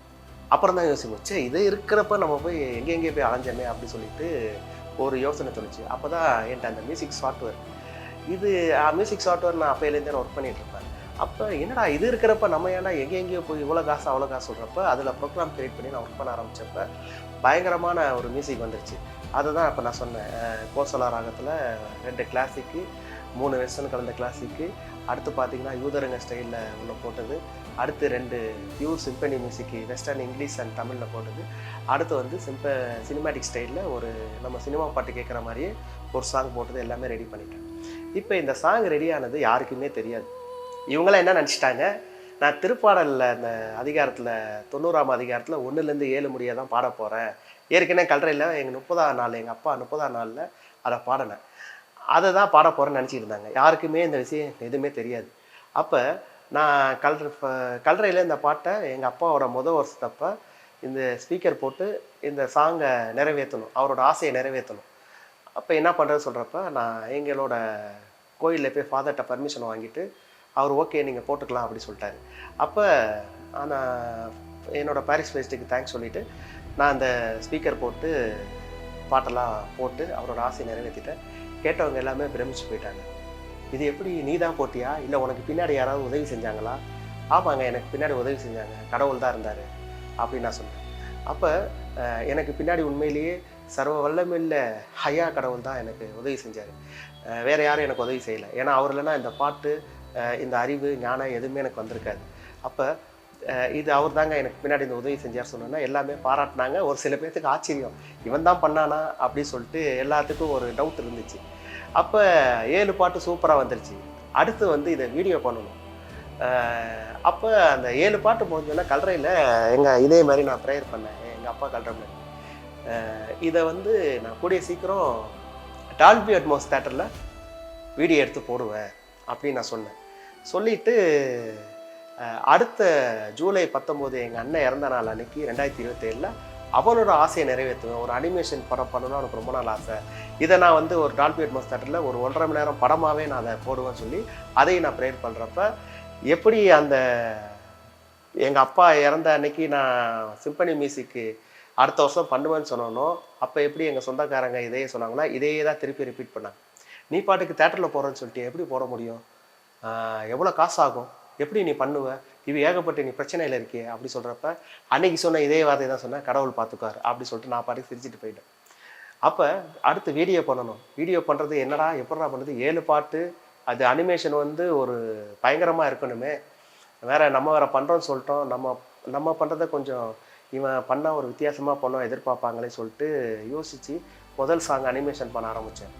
அப்புறம் தான் யோசிப்போம், சே இது இருக்கிறப்ப நம்ம போய் எங்கெங்கே போய் அலைஞ்சோமே அப்படி சொல்லிட்டு ஒரு யோசனை தோணுச்சு. அப்போ தான் என்கிட்ட அந்த மியூசிக் சாஃப்ட்வேர் மியூசிக் சாஃப்ட்வேர் நான் அப்போலேருந்தே ஒர்க் பண்ணிகிட்டு இருப்பேன். அப்போ என்னடா இது இருக்கிறப்ப நம்ம ஏன்னா எங்கெங்கேயோ போய் இவ்வளோ காசு அவ்வளோ காசு சொல்கிறப்ப அதில் ப்ரோக்ராம் க்ரியேட் பண்ணி நான் ஒர்க் பண்ண ஆரம்பித்தப்ப பயங்கரமான ஒரு மியூசிக் வந்துருச்சு. அதுதான் இப்போ நான் சொன்னேன், கோசல ராகத்தில் 2 கிளாசிக்கு, 3 வெஸ்டர்ன் கலந்த கிளாசிக்கு, அடுத்து பார்த்திங்கன்னா யூதரங்க ஸ்டைலில் ஒன்று போட்டது, அடுத்து 2 pure symphony music western English and தமிழில் போட்டது, அடுத்து வந்து சினிமேட்டிக் ஸ்டைலில் ஒரு நம்ம சினிமா பாட்டு கேட்குற மாதிரியே ஒரு சாங் போட்டது, எல்லாமே ரெடி பண்ணிட்டேன். இப்போ இந்த சாங் ரெடியானது யாருக்குமே தெரியாது. இவங்களாம் என்ன நினச்சிட்டாங்க, நான் திருப்பாடலில் அந்த அதிகாரத்தில் 90ஆம் அதிகாரத்தில் 1லேருந்து 7 முடிய தான் பாட போகிறேன். ஏற்கனவே கல்றையில் எங்கள் 30ஆம் நாள் எங்கள் அப்பா 30ஆம் நாளில் அதை பாடினேன், அதை தான் பாட போகிறேன்னு நினச்சிட்டு இருந்தாங்க. யாருக்குமே இந்த விஷயம் எதுவுமே தெரியாது. அப்போ நான் கல்றையில் இந்த பாட்டை எங்கள் அப்பாவோட வருஷத்தப்போ இந்த ஸ்பீக்கர் போட்டு இந்த சாங்கை நிறைவேற்றணும், அவரோட ஆசையை நிறைவேற்றணும். அப்போ என்ன பண்ணுறது சொல்கிறப்ப நான் எங்களோட கோயிலில் போய் ஃபாதர்கிட்ட பர்மிஷன் வாங்கிட்டு அவர் ஓகே நீங்கள் போட்டுக்கலாம் அப்படி சொல்லிட்டாரு. அப்போ நான் என்னோடய பாரிஸ் ஃபெஸ்ட்டுக்கு தேங்க்ஸ் சொல்லிவிட்டு நான் அந்த ஸ்பீக்கர் போட்டு பாட்டெல்லாம் போட்டு அவரோட ஆசையை நிறைவேற்றிட்டேன். கேட்டவங்க எல்லாமே பிரமிச்சு போயிட்டாங்க. இது எப்படி நீ தான் போட்டியா, இல்லை உனக்கு பின்னாடி யாராவது உதவி செஞ்சாங்களா? ஆமாங்க எனக்கு பின்னாடி உதவி செஞ்சாங்க, கடவுள் தான் இருந்தார் அப்படின்னு நான் சொன்னேன். அப்போ எனக்கு பின்னாடி உண்மையிலேயே சர்வ வல்லமில்ல ஹையா கடவுள் தான் எனக்கு உதவி செஞ்சார், வேறு யாரும் எனக்கு உதவி செய்யலை. ஏன்னா அவர் இல்லைன்னா இந்த பாட்டு இந்த அறிவு ஞானம் எதுவுமே எனக்கு வந்திருக்காது. அப்போ இது அவர் தாங்க எனக்கு பின்னாடி இந்த உதவி செஞ்சார் சொன்னோன்னா எல்லாமே பாராட்டினாங்க. ஒரு சில பேர்த்துக்கு ஆச்சரியம், இவன் தான் பண்ணானா அப்படின்னு சொல்லிட்டு எல்லாத்துக்கும் ஒரு டவுட் இருந்துச்சு. அப்போ 7 பாட்டு சூப்பராக வந்துருச்சு. அடுத்து வந்து இதை வீடியோ பண்ணணும். அப்போ அந்த 7 பாட்டு முடிஞ்சோன்னா கல்லறையில் இதே மாதிரி நான் ப்ரேயர் பண்ணேன் எங்கள் அப்பா கல்லறை மாதிரி. இதை வந்து நான் கூடிய சீக்கிரம் டால்பி அட்மாஸ் தேட்டரில் வீடியோ எடுத்து போடுவேன் அப்படின்னு நான் சொன்னேன். சொல்லிவிட்டு அடுத்த ஜூலை 19 எங்கள் அண்ணன் இறந்த நாள் அன்னைக்கு 2027 அவனோட ஆசையை நிறைவேற்றுவேன். ஒரு அனிமேஷன் படம் பண்ணணும்னு எனக்கு ரொம்ப நாள் ஆசை. இதை நான் வந்து ஒரு டால்பி அட்மாஸ் தேட்டரில் ஒரு 1.5 மணி நேரம் படமாகவே நான் அதை போடுவேன்னு சொல்லி அதையும் நான் ப்ரேயர் பண்ணுறப்ப எப்படி அந்த எங்கள் அப்பா இறந்த அன்னைக்கு நான் சிம்பனி மியூசிக்கு அடுத்த வருஷம் பண்ணுவேன்னு சொன்னோன்னோ அப்போ எப்படி எங்கள் சொந்தக்காரங்க இதையே சொன்னாங்கன்னா இதையே தான் திருப்பி ரிப்பீட் பண்ணாங்க. நீ பாட்டுக்கு தேட்டரில் போகிறேன்னு சொல்லிட்டு எப்படி போட முடியும், எவ்வளோ காசு ஆகும், எப்படி நீ பண்ணுவ, இது ஏகப்பட்ட நீ பிரச்சனையில் இருக்கியே அப்படி சொல்கிறப்ப அன்னைக்கு சொன்ன இதே வார்த்தை தான் சொன்னேன், கடவுள் பார்த்துக்காரு அப்படி சொல்லிட்டு நான் பாட்டுக்கு சிரிச்சிட்டு போயிட்டேன். அப்போ அடுத்து வீடியோ பண்ணணும். வீடியோ பண்ணுறது என்னடா எப்படா பண்ணுறது, 7 பாட்டு, அது அனிமேஷன் வந்து ஒரு பயங்கரமாக இருக்கணுமே, நம்ம வேறு பண்ணுறோன்னு சொல்லிட்டோம், நம்ம பண்ணுறதை கொஞ்சம் இவன் பண்ணால் ஒரு வித்தியாசமாக பண்ணோம் எதிர்பார்ப்பாங்களே சொல்லிட்டு யோசித்து முதல் சாங் அனிமேஷன் பண்ண ஆரம்பித்தேன்.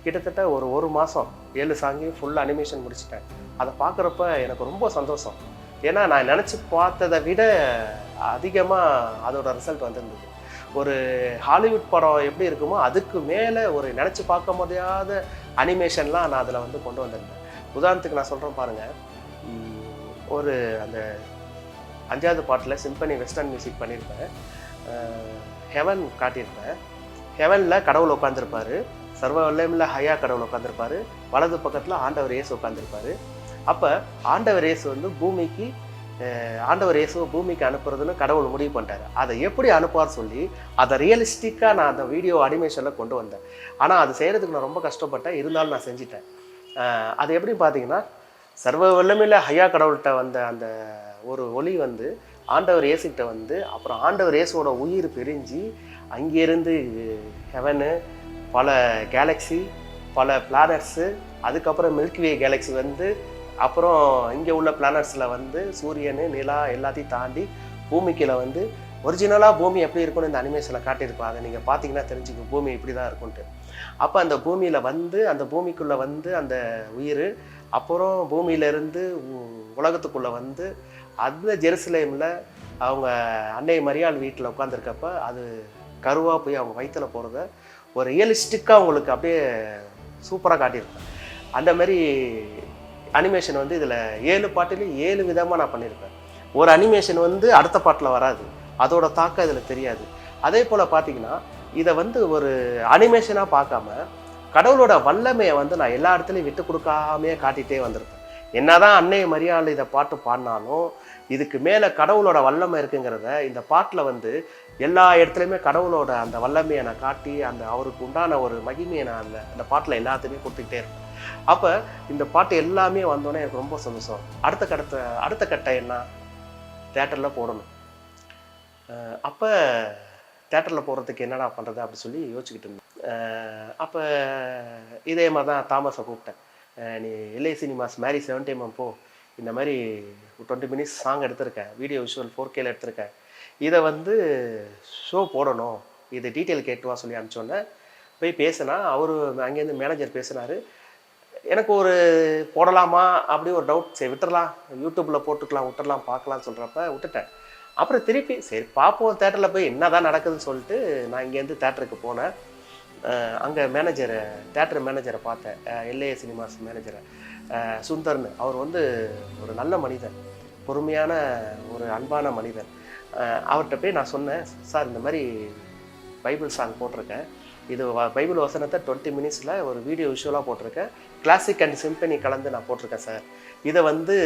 கிட்டத்தட்ட ஒரு மாதம் 7 சாங்கையும் ஃபுல் அனிமேஷன் முடிச்சிட்டேன். அதை பார்க்குறப்ப எனக்கு ரொம்ப சந்தோஷம். ஏன்னா நான் நினச்சி பார்த்ததை விட அதிகமாக அதோட ரிசல்ட் வந்திருந்தது. ஒரு ஹாலிவுட் படம் எப்படி இருக்குமோ அதுக்கு மேலே ஒரு நினச்சி பார்க்க முடியாத அனிமேஷன்லாம் நான் அதில் வந்து கொண்டு வந்திருந்தேன். உதாரணத்துக்கு நான் சொல்கிறேன் பாருங்கள், ஒரு அந்த 5வது பாட்டில் சிம்பனி வெஸ்டர்ன் மியூசிக் பண்ணியிருப்பேன். ஹெவன் காட்டியிருப்பேன். ஹெவனில் கடவுள் உட்காந்துருப்பார், சர்வ வல்லமையில் ஹையா கடவுள் உட்காந்துருப்பார், வலது பக்கத்தில் ஆண்டவர் இயேசு உட்காந்துருப்பார். அப்போ ஆண்டவர் இயேசு வந்து ஆண்டவர் இயேசுவை பூமிக்கு அனுப்புறதுன்னு கடவுள் முடிவு பண்ணிட்டாரு. அதை எப்படி அனுப்புவார் சொல்லி அதை ரியலிஸ்டிக்காக நான் அந்த வீடியோ அனிமேஷனில் கொண்டு வந்தேன். ஆனால் அது செய்கிறதுக்கு நான் ரொம்ப கஷ்டப்பட்டேன், இருந்தாலும் நான் செஞ்சிட்டேன். அது எப்படி பார்த்தீங்கன்னா, சர்வ வல்லமையில் ஹையா கடவுள்கிட்ட வந்த அந்த ஒரு ஒளி வந்து ஆண்டவர் இயேசுகிட்ட வந்து அப்புறம் ஆண்டவர் இயேசுவோட உயிர் பிரிஞ்சு அங்கேருந்து ஹெவனு, பல கேலக்ஸி, பல பிளானட்ஸு, அதுக்கப்புறம் மில்கிவே கேலக்ஸி வந்து அப்புறம் இங்கே உள்ள பிளானட்ஸில் வந்து சூரியன், நிலா எல்லாத்தையும் தாண்டி பூமிக்குள்ள வந்து ஒரிஜினலாக பூமி எப்படி இருக்குன்னு இந்த அனிமேஷனில் காட்டியிருப்போம். அதை நீங்கள் பார்த்தீங்கன்னா தெரிஞ்சுக்கும் பூமி இப்படி தான் இருக்குன்ட்டு. அப்போ அந்த பூமியில் வந்து அந்த பூமிக்குள்ளே வந்து அந்த உயிர் அப்புறம் பூமியிலேருந்து உலகத்துக்குள்ளே வந்து அந்த ஜெருசலேமில் அவங்க அன்னை மரியாள் வீட்டில் உட்காந்துருக்கப்ப அது கருவாக போய் அவங்க வயிற்றில் போகிறத ஒரு ரியலிஸ்டிக்காக அவங்களுக்கு அப்படியே சூப்பராக காட்டியிருப்பேன். அந்த மாதிரி அனிமேஷன் வந்து இதில் 7 பாட்டுலேயும் 7 விதமாக நான் பண்ணியிருப்பேன். ஒரு அனிமேஷன் வந்து அடுத்த பாட்டில் வராது, அதோட தாக்கம் இதில் தெரியாது. அதே போல் பார்த்தீங்கன்னா இதை வந்து ஒரு அனிமேஷனாக பார்க்காம கடவுளோட வல்லமையை வந்து நான் எல்லா இடத்துலையும் விட்டு கொடுக்காமையே காட்டிகிட்டே வந்திருப்பேன். என்னதான் அன்னை மரியாதை இதை பாட்டு பாடினாலும் இதுக்கு மேலே கடவுளோட வல்லமை இருக்குங்கிறத இந்த பாட்டில் வந்து எல்லா இடத்துலையுமே கடவுளோட அந்த வல்லமையை நான் காட்டி அந்த அவருக்கு உண்டான ஒரு மகிமையை நான் அந்த பாட்டில் எல்லாத்தையுமே கொடுத்துக்கிட்டே இருப்பேன். அப்போ இந்த பாட்டு எல்லாமே வந்தோடனே எனக்கு ரொம்ப சந்தோஷம். அடுத்த கட்டம் என்ன, தேட்டரில் போடணும். அப்போ தேட்டரில் போடுறதுக்கு என்னடா பண்ணுறது அப்படி சொல்லி யோசிச்சுக்கிட்டு இருந்தேன். அப்போ இதே மாதிரி தான் தாமஸை கூப்பிட்டேன். நீ எல்ஐ சினிமாஸ் மேரி 7 போ, இந்த மாதிரி 20 மினிட்ஸ் சாங் எடுத்திருக்கேன், வீடியோ விஷுவல் 4Kல எடுத்திருக்கேன், இதை வந்து ஷோ போடணும், இது டீட்டெயில் கேட்டுவா சொல்லி அனுப்பிச்சோன்னே போய் பேசினா அவர் அங்கேருந்து மேனேஜர் பேசினார். எனக்கு ஒரு போடலாமா அப்படி ஒரு டவுட், சரி விட்டுடலாம், யூடியூப்பில் விட்டுடலாம் பார்க்கலான்னு சொல்கிறப்ப விட்டுட்டேன். அப்புறம் திருப்பி சரி பார்ப்போம் தேட்டரில் போய் என்ன தான் நடக்குதுன்னு சொல்லிட்டு நான் இங்கேருந்து தேட்டருக்கு போனேன். அங்கே தேட்டர் மேனேஜரை பார்த்தேன், எல்ஏ சினிமாஸ் மேனேஜரை சுந்தர்னு. அவர் வந்து ஒரு நல்ல மனிதன், பொறுமையான ஒரு அன்பான மனிதன். அவர்கிட்ட போய் நான் சொன்னேன், சார் இந்த மாதிரி பைபிள் சாங் போட்டிருக்கேன், இது பைபிள் வசனத்தை 20 மினிட்ஸில் ஒரு வீடியோ விஷுவலாக போட்டிருக்கேன், கிளாசிக் அண்ட் சிம்பனி கலந்து நான் போட்டிருக்கேன் சார், இதை வந்து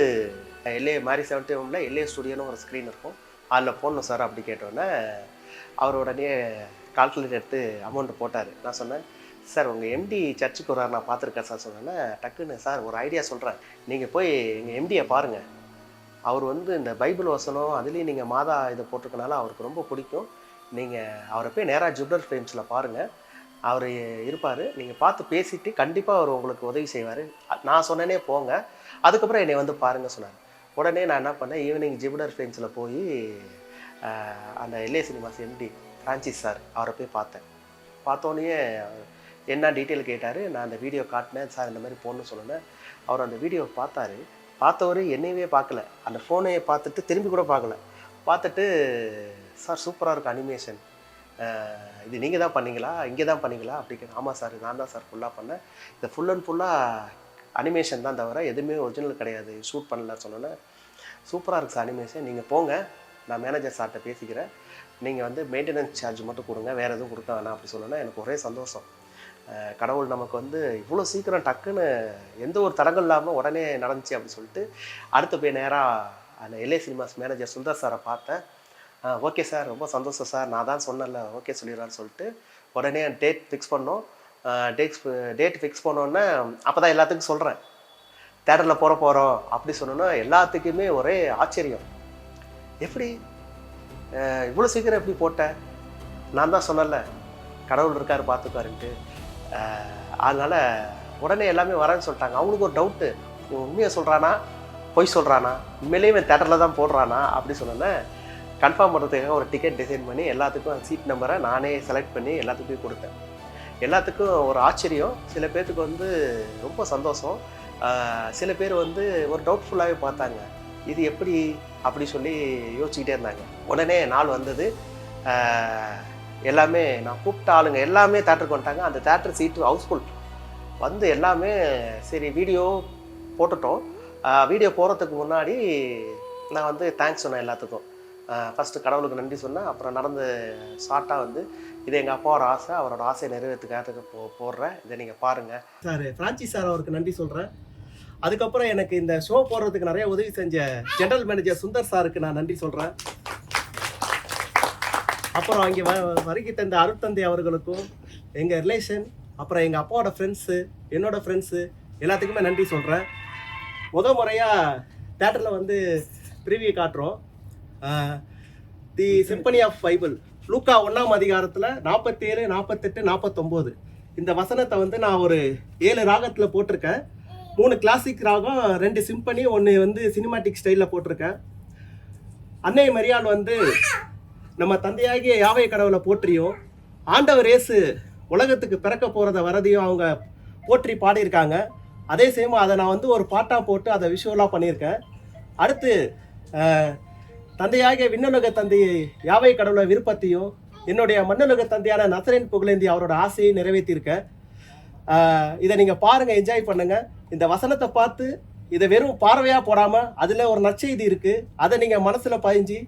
எல்ஏ மாதிரி 7 எல்ஏ ஸ்டுடியோன்னு ஒரு ஸ்க்ரீன் இருக்கும், அதில் போடணும் சார் அப்படி கேட்டோன்னே அவர் உடனே கால்குலேட் எடுத்து அமௌண்ட்டு போட்டார். நான் சொன்னேன், சார் உங்கள் எம்டி சர்ச்சுக்கு வரார், நான் பார்த்துருக்கேன் சார் சொன்னேன்னா, டக்குன்னு சார் ஒரு ஐடியா சொல்கிறேன், நீங்கள் போய் எங்கள் எம்டியை பாருங்கள், அவர் வந்து இந்த பைபிள் வசனம் அதுலேயும் நீங்கள் மாதா இதை போட்டிருக்கனால அவருக்கு ரொம்ப பிடிக்கும், நீங்கள் அவரை போய் நேராக ஜுப்டர் ஃப்ரேம்ஸில் பாருங்கள், அவர் இருப்பார், நீங்கள் பார்த்து பேசிட்டு கண்டிப்பாக அவர் உங்களுக்கு உதவி செய்வார், நான் சொன்னேனே போங்க, அதுக்கப்புறம் என்னை வந்து பாருங்கள் சொன்னார். உடனே நான் என்ன பண்ணேன், ஈவினிங் ஜிப்டர் ஃப்ரேம்ஸில் போய் அந்த எல்ஏ சினிமாஸ் எம்டி ஃப்ரான்சிஸ் சார் அவரை போய் பார்த்தேன். பார்த்தோன்னே என்ன டீட்டெயில் கேட்டார், நான் அந்த வீடியோ காட்டினேன், சார் இந்த மாதிரி போடணும்னு சொன்னேன். அவர் அந்த வீடியோ பார்த்தவர் என்னையவே பார்க்கல, அந்த ஃபோனையை பார்த்துட்டு திரும்பி கூட பார்க்கல. பார்த்துட்டு சார் சூப்பராக இருக்கும் அனிமேஷன், இது நீங்கள் தான் பண்ணீங்களா, இங்கே தான் பண்ணீங்களா அப்படி கேட்டேன். ஆமாம் சார், நான் தான் சார் ஃபுல்லாக பண்ணேன், இந்த ஃபுல் அண்ட் ஃபுல்லாக அனிமேஷன் தான் தவிர எதுவுமே ஒரிஜினல் கிடையாது, ஷூட் பண்ணல சொன்னோன்னே சூப்பராக இருக்குது சார் அனிமேஷன், நீங்கள் போங்க நான் மேனேஜர் சார்கிட்ட பேசிக்கிறேன், நீங்கள் வந்து மெயின்டெனன்ஸ் சார்ஜ் மட்டும் கொடுங்க, வேறு எதுவும் கொடுக்க வேணாம் அப்படி சொன்னோன்னா எனக்கு ஒரே சந்தோஷம். கடவுள் நமக்கு வந்து இவ்வளோ சீக்கிரம் டக்குன்னு எந்த ஒரு தடங்கள் இல்லாமல் உடனே நடந்துச்சு அப்படின்னு சொல்லிட்டு அடுத்து போய் நேராக அந்த எல்ஏ சினிமாஸ் மேனேஜர் சுந்தர் சாரை பார்த்தேன். ஓகே சார், ரொம்ப சந்தோஷம் சார், நான் தான் சொன்னேன்ல ஓகே சொல்லிடுறான்னு சொல்லிட்டு உடனே டேட் ஃபிக்ஸ் பண்ணோம். டேட் ஃபிக்ஸ் பண்ணோன்னே அப்போ தான் எல்லாத்துக்கும் சொல்கிறேன் தேட்டரில் போகிறோம் அப்படி சொன்னோன்னா எல்லாத்துக்குமே ஒரே ஆச்சரியம். எப்படி இவ்வளோ சீக்கிரம் எப்படி போட்டேன், நான் தான் சொன்னல கடவுள் இருக்கார் பார்த்துக்காருன்ட்டு. அதனால் உடனே எல்லாமே வரேன்னு சொல்லிட்டாங்க. அவங்களுக்கு ஒரு டவுட்டு, உண்மையை சொல்கிறானா பொய் சொல்கிறானா, உண்மையிலேயே இவன் தேட்டரில் தான் போடுறானா அப்படி சொன்னோன்னே கன்ஃபார்ம் பண்ணுறதுக்காக ஒரு டிக்கெட் டிசைன் பண்ணி எல்லாத்துக்கும் சீட் நம்பரை நானே செலக்ட் பண்ணி எல்லாத்துக்கும் கொடுத்தேன். எல்லாத்துக்கும் ஒரு ஆச்சரியம், சில பேர்த்துக்கு வந்து ரொம்ப சந்தோஷம், சில பேர் வந்து ஒரு டவுட்ஃபுல்லாகவே பார்த்தாங்க, இது எப்படி அப்படி சொல்லி யோசிச்சுக்கிட்டே இருந்தாங்க. உடனே நாள் வந்தது, எல்லாமே நான் கூப்பிட்ட ஆளுங்க எல்லாமே தேட்டருக்கு வந்துட்டாங்க. அந்த தேட்டர் சீட்டு ஹவுஸ்ஃபுல் வந்து எல்லாமே சரி வீடியோ போட்டுட்டோம். வீடியோ போகிறதுக்கு முன்னாடி நான் வந்து தேங்க்ஸ் சொன்னேன் எல்லாத்துக்கும். ஃபஸ்ட்டு கடவுளுக்கு நன்றி சொன்னேன். அப்புறம் நடந்த ஷார்ட்டாக வந்து இது எங்கள் அப்பாவோட ஆசை, அவரோட ஆசையை நிறைவேற்றுக்காக போடுறேன், இதை நீங்கள் பாருங்கள் சார். ஃப்ரான்சிஸ் சார் அவருக்கு நன்றி சொல்கிறேன். அதுக்கப்புறம் எனக்கு இந்த ஷோ போடுறதுக்கு நிறைய உதவி செஞ்ச ஜெனரல் மேனேஜர் சுந்தர் சாருக்கு நான் நன்றி சொல்கிறேன். அப்புறம் அங்கே வருகை தந்த அருட்தந்தை அவர்களுக்கும், எங்கள் ரிலேஷன், அப்புறம் எங்கள் அப்பாவோட ஃப்ரெண்ட்ஸு, என்னோட ஃப்ரெண்ட்ஸு எல்லாத்துக்குமே நன்றி சொல்கிறேன். முறையாக தேட்டரில் வந்து ப்ரிவியூ காட்டுறோம். தி சிம்பனி ஆஃப் பைபிள் லூக்கா 1ஆம் அதிகாரத்தில் 47, 48, 49 இந்த வசனத்தை வந்து நான் ஒரு 7 ராகத்தில் போட்டிருக்கேன். 3 கிளாசிக் ராகம், 2 சிம்பனி, 1 வந்து சினிமாட்டிக் ஸ்டைலில் போட்டிருக்கேன். அன்னை மரியாள் வந்து நம்ம தந்தையாகிய யாவை கடவுளை போற்றியும், ஆண்டவர் இயேசு உலகத்துக்கு பிறக்க போகிறத வரதையும் அவங்க போற்றி பாடியிருக்காங்க. அதே சேம் அதை நான் வந்து ஒரு பாட்டாக போட்டு அதை விஷுவலாக பண்ணியிருக்கேன். அடுத்து தந்தையாகிய விண்ணுலக தந்தை யாவை கடவுளை விருப்பத்தையும், என்னுடைய மண்ணுலக தந்தையான நசரேன் புகழேந்தி அவரோட ஆசையை நிறைவேற்றியிருக்கேன். இதை நீங்கள் பாருங்கள், என்ஜாய் பண்ணுங்கள். இந்த வசனத்தை பார்த்து இதை வெறும் பார்வையாக போடாமல் அதில் ஒரு நற்செய்தி இருக்குது, அதை நீங்கள் மனசில் பதிஞ்சு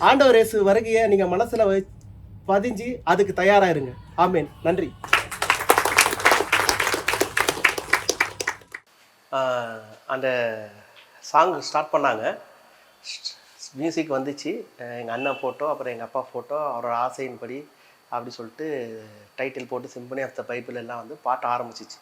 ஆண்டவர் இயேசு வருகையை நீங்கள் மனசில் பதிஞ்சு அதுக்கு தயாராக இருங்க. ஆமேன். நன்றி. அந்த சாங் ஸ்டார்ட் பண்ணாங்க, மியூசிக் வந்துச்சு, எங்கள் அண்ணன் ஃபோட்டோ, அப்புறம் எங்கள் அப்பா ஃபோட்டோ, அவரோட ஆசையின்படி அப்படி சொல்லிட்டு டைட்டில் போட்டு சிம்பனி ஆஃப் த பைபிள் எல்லாம் வந்து பாட்ட ஆரம்பிச்சிச்சு.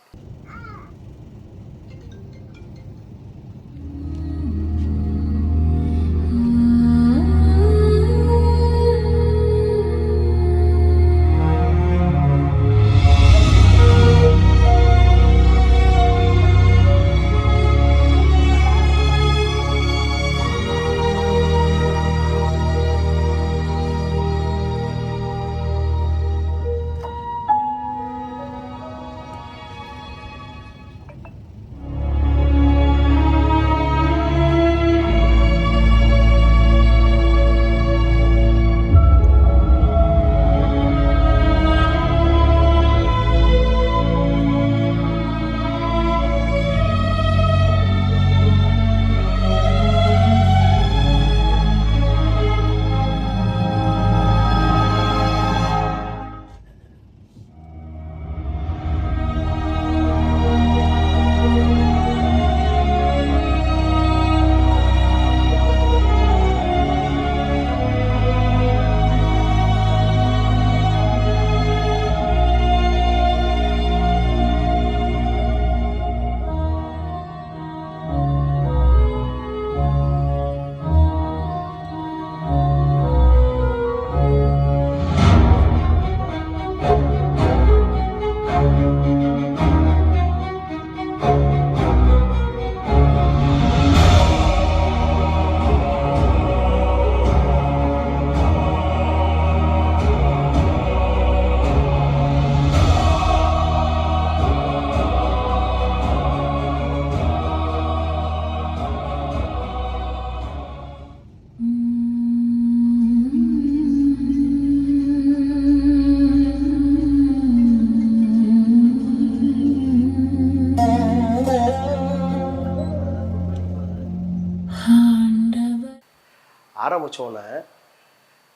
ஆரம்பித்தோன்னே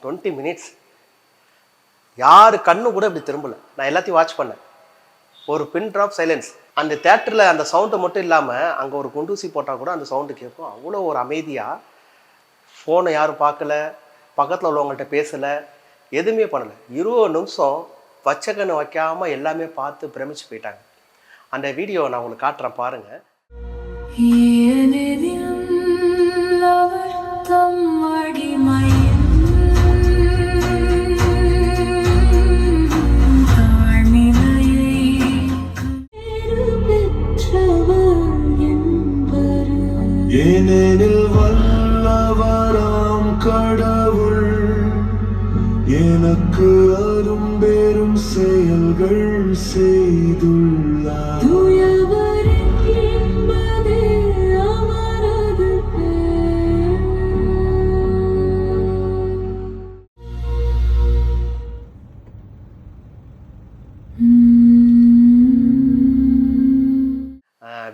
20 மினிட்ஸ் யார் கண்ணு கூட இப்படி திரும்பலை. நான் எல்லாத்தையும் வாட்ச் பண்ணேன். ஒரு பின் ட்ராப் சைலன்ஸ். அந்த தேட்டரில் அந்த சவுண்டு மட்டும் இல்லாமல் அங்கே ஒரு குண்டூசி போட்டால் கூட அந்த சவுண்டு கேட்கும். அவ்வளோ ஒரு அமைதியாக. ஃபோனை யாரும் பார்க்கல, பக்கத்தில் உள்ளவங்கள்ட்ட பேசலை, எதுவுமே பண்ணலை. 20 நிமிஷம் பச்சை கண்ணு வைக்காமல் எல்லாமே பார்த்து பிரமிச்சு போயிட்டாங்க. அந்த வீடியோ நான் உங்களுக்கு காட்டுறேன் பாருங்கள். ஏனெனில் வல்லவராம் கடவுள் எனக்கு அரும்பெரும் செயல்கள் செய்துள்ளார்.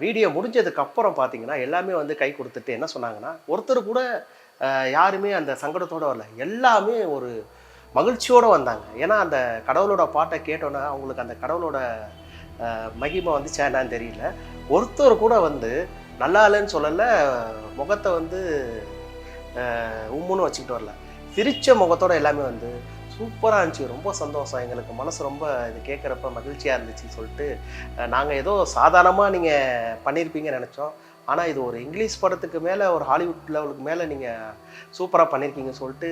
வீடியோ முடிஞ்சதுக்கு அப்புறம் பார்த்தீங்கன்னா எல்லாமே வந்து கை கொடுத்துட்டு என்ன சொன்னாங்கன்னா, ஒருத்தர் கூட யாருமே அந்த சங்கடத்தோடு வரல, எல்லாமே ஒரு மகிழ்ச்சியோடு வந்தாங்க. ஏன்னா அந்த கடவுளோட பாட்டை கேட்டோன்னா அவங்களுக்கு அந்த கடவுளோட மகிமை வந்துச்சா என்னன்னு தெரியல. ஒருத்தர் கூட வந்து நல்லா இல்லைன்னு சொல்லலை, முகத்தை வந்து உம்முன்னு வச்சுக்கிட்டு வரல. சிரித்த முகத்தோட எல்லாமே வந்து சூப்பராக இருந்துச்சு, ரொம்ப சந்தோஷம், எங்களுக்கு மனசு ரொம்ப இது கேட்குறப்ப மகிழ்ச்சியாக இருந்துச்சு சொல்லிட்டு, நாங்கள் ஏதோ சாதாரணமாக நீங்கள் பண்ணியிருப்பீங்கன்னு நினச்சோம், ஆனால் இது ஒரு இங்கிலீஷ் படத்துக்கு மேலே ஒரு ஹாலிவுட் லெவலுக்கு மேலே நீங்கள் சூப்பராக பண்ணியிருக்கீங்கன்னு சொல்லிட்டு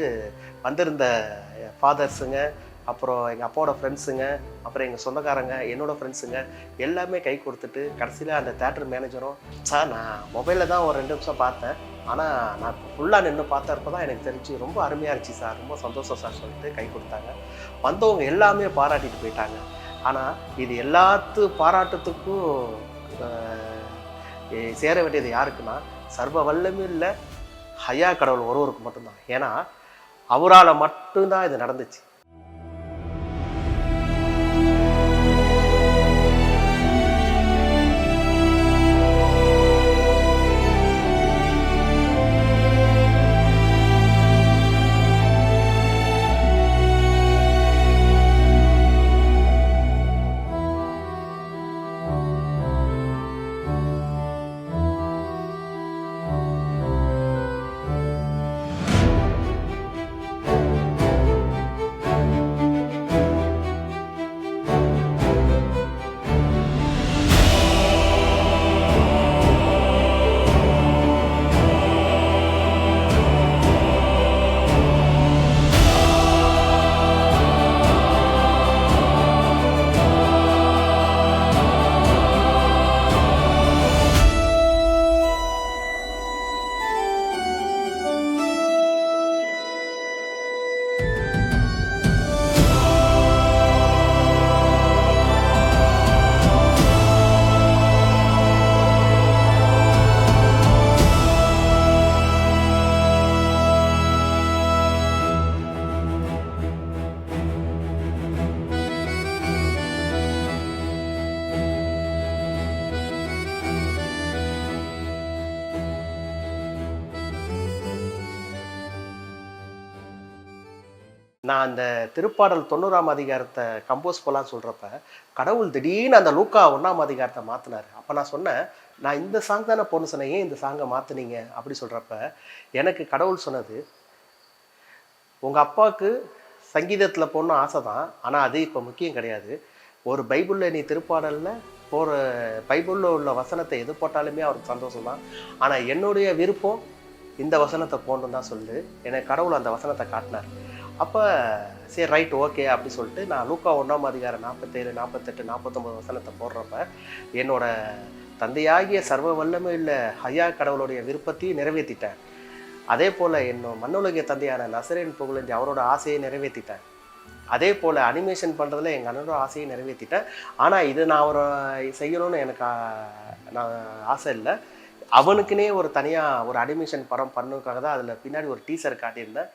வந்திருந்த ஃபாதர்ஸுங்க, அப்புறம் எங்கள் அப்பாவோட ஃப்ரெண்ட்ஸுங்க, அப்புறம் எங்கள் சொந்தக்காரங்க, என்னோடய ஃப்ரெண்ட்ஸுங்க எல்லாமே கை கொடுத்துட்டு கடைசியில் அந்த தேட்டர் மேனேஜரும், சார் நான் மொபைலில் தான் ஒரு 2 நிமிஷம் பார்த்தேன், ஆனால் நான் ஃபுல்லாக நின்று பார்த்தப்போ தான் எனக்கு தெரிஞ்சு ரொம்ப அருமையாக இருந்துச்சு சார், ரொம்ப சந்தோஷம் சார் சொல்லிட்டு கை கொடுத்தாங்க. வந்தவங்க எல்லாமே பாராட்டிட்டு போயிட்டாங்க. ஆனால் இது பாராட்டத்துக்கும் சேர வேண்டியது யாருக்குன்னா, சர்வ வல்லமே இல்லை ஹையா கடவுள் ஒருவருக்கு மட்டும்தான். ஏன்னா அவரால் மட்டும்தான் இது நடந்துச்சு. நான் அந்த திருப்பாடல் 90ஆம் அதிகாரத்தை கம்போஸ் பண்ணலான்னு சொல்கிறப்ப கடவுள் திடீர்னு அந்த லூக்கா 1ஆம் அதிகாரத்தை மாற்றினார். அப்போ நான் சொன்னேன், நான் இந்த சாங் தானே போடணும் சொன்னேன், ஏன் இந்த சாங்கை மாற்றினீங்க அப்படி சொல்கிறப்ப எனக்கு கடவுள் சொன்னது, உங்கள் அப்பாவுக்கு சங்கீதத்தில் போடணும் ஆசை தான், ஆனால் அது இப்போ முக்கியம் கிடையாது. ஒரு பைபிளில் நீ திருப்பாடலில் போகிற பைபிளில் உள்ள வசனத்தை எது போட்டாலுமே அவருக்கு சந்தோஷம் தான், ஆனால் என்னுடைய விருப்பம் இந்த வசனத்தை போடணும் தான் சொல்லு. எனக்கு கடவுள் அந்த வசனத்தை காட்டினார். அப்போ சரி ரைட் ஓகே அப்படி சொல்லிட்டு நான் லூக்கா 1ஆம் அதிகாரம் 47, 48, 49 வசனத்தை போடுறப்ப என்னோட தந்தையாகிய சர்வ வல்லமை இல்லை ஹையா கடவுளுடைய விருப்பத்தையும் நிறைவேற்றிட்டேன். அதே போல் என்னோட மண்ணுலகிய தந்தையான நசரேன் புகழஞ்சி அவரோட ஆசையை நிறைவேற்றிட்டேன். அதே போல் அனிமேஷன் பண்ணுறதுல எங்கள் அண்ணனோட ஆசையை நிறைவேற்றிட்டேன். ஆனால் இது நான் அவரை செய்யணும்னு எனக்கு நான் ஆசை இல்லை. அவனுக்குன்னே ஒரு தனியாக ஒரு அனிமேஷன் படம் பண்ணுறதுக்காக தான் அதில் பின்னாடி ஒரு டீசர் காட்டியிருந்தேன்.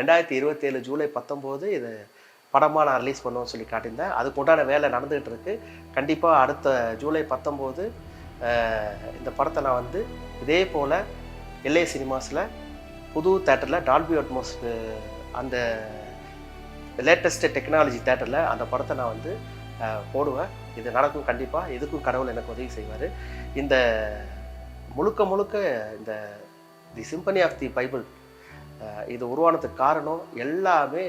2027 ஜூலை 19 இது படமாக நான் ரிலீஸ் பண்ணுவேன்னு சொல்லி காட்டியிருந்தேன். அதுக்கு உண்டான வேலை நடந்துகிட்டு இருக்குது. கண்டிப்பாக அடுத்த ஜூலை 19 இந்த படத்தை நான் வந்து இதே போல் எல்ஏ சினிமாஸில் புது தேட்டரில் டால்பி அட்மாஸ் அந்த லேட்டஸ்ட்டு டெக்னாலஜி தேட்டரில் அந்த படத்தை நான் வந்து போடுவேன். இது நடக்கும் கண்டிப்பாக. இதுக்கும் கடவுள் எனக்கு உதவி செய்வார். இந்த முழுக்க இந்த தி சிம்பனி ஆஃப் தி பைபிள் இது உருவானதுக்கு காரணம் எல்லாமே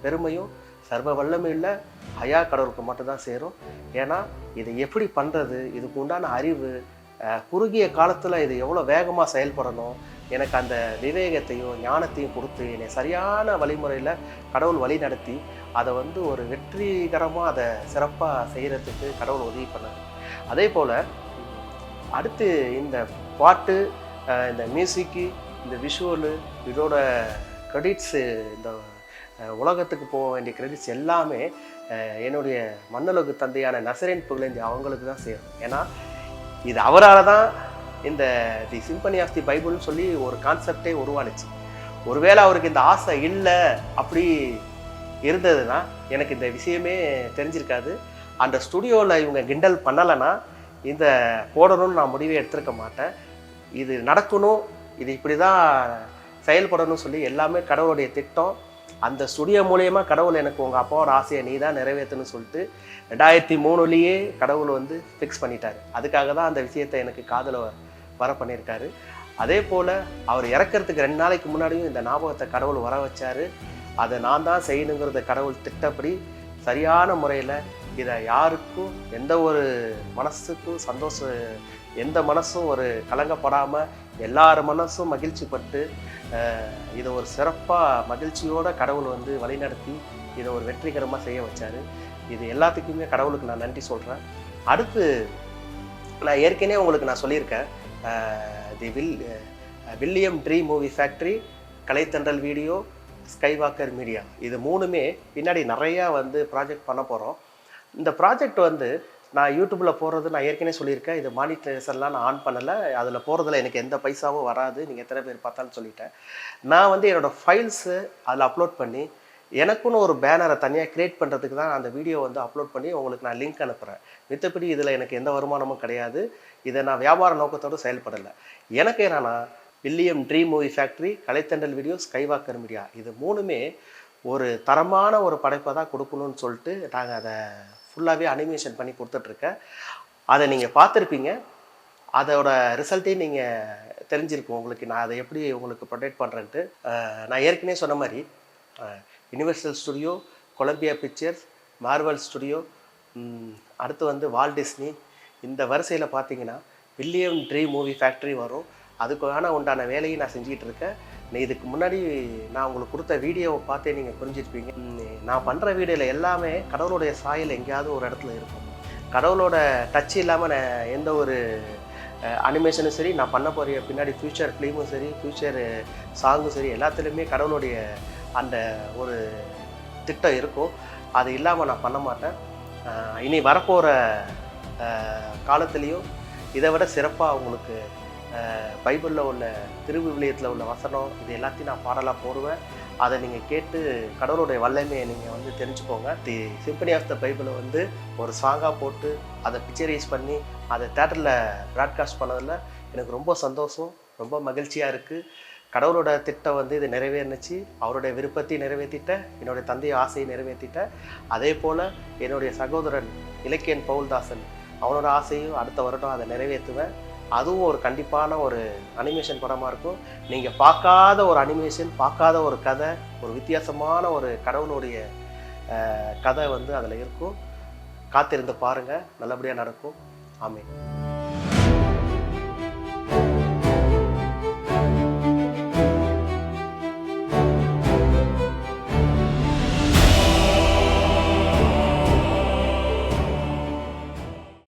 பெருமையும் சர்வ வல்லமையில் ஹயா கடவுளுக்கு மட்டும்தான் சேரும். ஏன்னா இது எப்படி பண்ணுறது, இதுக்கு உண்டான அறிவு, குறுகிய காலத்தில் இது எவ்வளோ வேகமாக செயல்படணும், எனக்கு அந்த விவேகத்தையும் ஞானத்தையும் கொடுத்து என்னை சரியான வழிமுறையில் கடவுள் வழி நடத்தி அதை வந்து ஒரு வெற்றிகரமாக அதை சிறப்பாக செய்கிறதுக்கு கடவுள் உதவி பண்ணார். அதே போல் அடுத்து இந்த பாட்டு, இந்த மியூசிக்கு, இந்த விஷுவலு, இதோட கிரெடிட்ஸு, இந்த உலகத்துக்கு போக வேண்டிய கிரெடிட்ஸ் எல்லாமே என்னுடைய மண்ணுலகு தந்தையான நசரேன் புகழேந்தி அவங்களுக்கு தான் சேரும். ஏன்னா இது அவரால் தான் இந்த தி சிம்பனி ஆஃப் தி பைபிள்னு சொல்லி ஒரு கான்செப்டே உருவானுச்சு. ஒருவேளை அவருக்கு இந்த ஆசை இல்லை அப்படி இருந்ததுன்னா எனக்கு இந்த விஷயமே தெரிஞ்சிருக்காது. அந்த ஸ்டுடியோவில் இவங்க கிண்டல் பண்ணலைன்னா இந்த போடணும்னு நான் முடிவே எடுத்திருக்க மாட்டேன். இது நடக்கணும், இது இப்படி தான் செயல்படணும்னு சொல்லி எல்லாமே கடவுளுடைய திட்டம். அந்த ஸ்டுடியோ மூலயமா கடவுள் எனக்கு உங்கள் அப்பாவோட ஆசையை நீ தான் நிறைவேற்றணும்னு சொல்லிட்டு 2003 கடவுள் வந்து ஃபிக்ஸ் பண்ணிட்டார். அதுக்காக தான் அந்த விஷயத்தை எனக்கு காதில் வர பண்ணியிருக்காரு. அதே போல் அவர் இறக்கிறதுக்கு 2 நாளைக்கு முன்னாடியும் இந்த ஞாபகத்தை கடவுள் வர வச்சார். அதை நான் தான் செய்யணுங்கிறத கடவுள் திட்டப்படி சரியான முறையில் இதை யாருக்கும் எந்த ஒரு மனசுக்கும் சந்தோஷம், எந்த மனசும் ஒரு கலங்கப்படாமல் எல்லார் மனசும் மகிழ்ச்சிப்பட்டு இதை ஒரு சிறப்பாக மகிழ்ச்சியோடு கடவுள் வந்து வழிநடத்தி இதை ஒரு வெற்றிகரமாக செய்ய வச்சார். இது எல்லாத்துக்குமே கடவுளுக்கு நான் நன்றி சொல்கிறேன். அடுத்து நான் ஏற்கனவே உங்களுக்கு நான் சொல்லியிருக்கேன், the William Tree Movie Factory, கலைத்தண்டல் வீடியோ, ஸ்கைவாக்கர் மீடியா, இது 3மே பின்னாடி நிறையா வந்து ப்ராஜெக்ட் பண்ண போகிறோம். இந்த ப்ராஜெக்ட் வந்து நான் யூடியூப்பில் போடுறது நான் ஏற்கனவே சொல்லியிருக்கேன். இது மானிட்டரைசர்லாம் நான் ஆன் பண்ணலை. அதில் போகிறதுல எனக்கு எந்த பைசாவும் வராது, நீங்கள் எத்தனை பேர் பார்த்தாலும் சொல்லிட்டேன். நான் வந்து என்னோடய ஃபைல்ஸு அதில் அப்லோட் பண்ணி எனக்குன்னு ஒரு பேனரை தனியாக க்ரியேட் பண்ணுறதுக்கு தான் அந்த வீடியோ வந்து அப்லோட் பண்ணி உங்களுக்கு நான் லிங்க் அனுப்புகிறேன். மித்தபடி இதில் எனக்கு எந்த வருமானமும் கிடையாது. இதை நான் வியாபார நோக்கத்தோடு செயல்படலை. எனக்கு என்னன்னா வில்லியம் ட்ரீ மூவி ஃபேக்ட்ரி, கலைத்தண்டல் வீடியோ, ஸ்கைவாக்கர் மீடியா, இது 3மே ஒரு தரமான ஒரு படைப்பை தான் கொடுக்கணும்னு சொல்லிட்டு நாங்கள் அதை ஃபுல்லாகவே அனிமேஷன் பண்ணி கொடுத்துட்ருக்கேன். அதை நீங்கள் பார்த்துருப்பீங்க. அதோட ரிசல்ட்டையும் நீங்கள் தெரிஞ்சிருக்கும் உங்களுக்கு, நான் அதை எப்படி உங்களுக்கு ப்ரொடெக்ட் பண்ணுறேன்ட்டு. நான் ஏற்கனவே சொன்ன மாதிரி Universal studio, Columbia pictures, Marvel studio, அடுத்து வந்து வால்ட் டிஸ்னி, இந்த வரிசையில் பார்த்தீங்கன்னா வில்லியம் ட்ரீ மூவி ஃபேக்ட்ரி வரும். அதுக்கான உண்டான வேலையை நான் செஞ்சுக்கிட்டு இருக்கேன். இதுக்கு முன்னாடி நான் உங்களுக்கு கொடுத்த வீடியோவை பார்த்தே நீங்கள் புரிஞ்சிருப்பீங்க. நான் பண்ணுற வீடியோவில் எல்லாமே கடவுளுடைய சாயல் எங்கேயாவது ஒரு இடத்துல இருக்கும். கடவுளோட டச் இல்லாமல் நான் எந்த ஒரு அனிமேஷனும் சரி, நான் பண்ண போகிற பின்னாடி ஃப்யூச்சர் ஃபிலிமும் சரி, ஃப்யூச்சர் சாங்கும் சரி, எல்லாத்துலேயுமே கடவுளுடைய அந்த ஒரு திட்டம் இருக்கும். அது இல்லாமல் நான் பண்ண மாட்டேன். இனி வரப்போகிற காலத்துலேயும் இதை விட சிறப்பாக உங்களுக்கு பைபிளில் உள்ள திருவிவிலியத்தில் உள்ள வசனம் இது எல்லாத்தையும் நான் பாடலாக போடுவேன். அதை நீங்கள் கேட்டு கடவுளுடைய வல்லமையை நீங்கள் வந்து தெரிஞ்சுக்கோங்க. தி சிம்பனி ஆஃப் த பைபிளை வந்து ஒரு சாங்காக போட்டு அதை பிக்சரைஸ் பண்ணி அதை தேட்டரில் ப்ராட்காஸ்ட் பண்ணதில் எனக்கு ரொம்ப சந்தோஷம், ரொம்ப மகிழ்ச்சியாக இருக்குது. கடவுளோட திட்டம் வந்து இது நிறைவேறினுச்சு. அவருடைய விருப்பத்தை நிறைவேற்றிட்டேன், என்னுடைய தந்தைய ஆசையை நிறைவேற்றிட்டேன். அதே போல் என்னுடைய சகோதரன் இலக்கியன் பவுல்தாசன் அவனோட ஆசையும் அடுத்த வருடம் அதை நிறைவேற்றுவேன். அதுவும் ஒரு கண்டிப்பான ஒரு அனிமேஷன் படமாக இருக்கும். நீங்கள் பார்க்காத ஒரு அனிமேஷன், பார்க்காத ஒரு கதை, ஒரு வித்தியாசமான ஒரு கடவுளுடைய கதை வந்து அதில் இருக்கும். காத்திருந்து பாருங்கள், நல்லபடியாக நடக்கும். ஆமென்.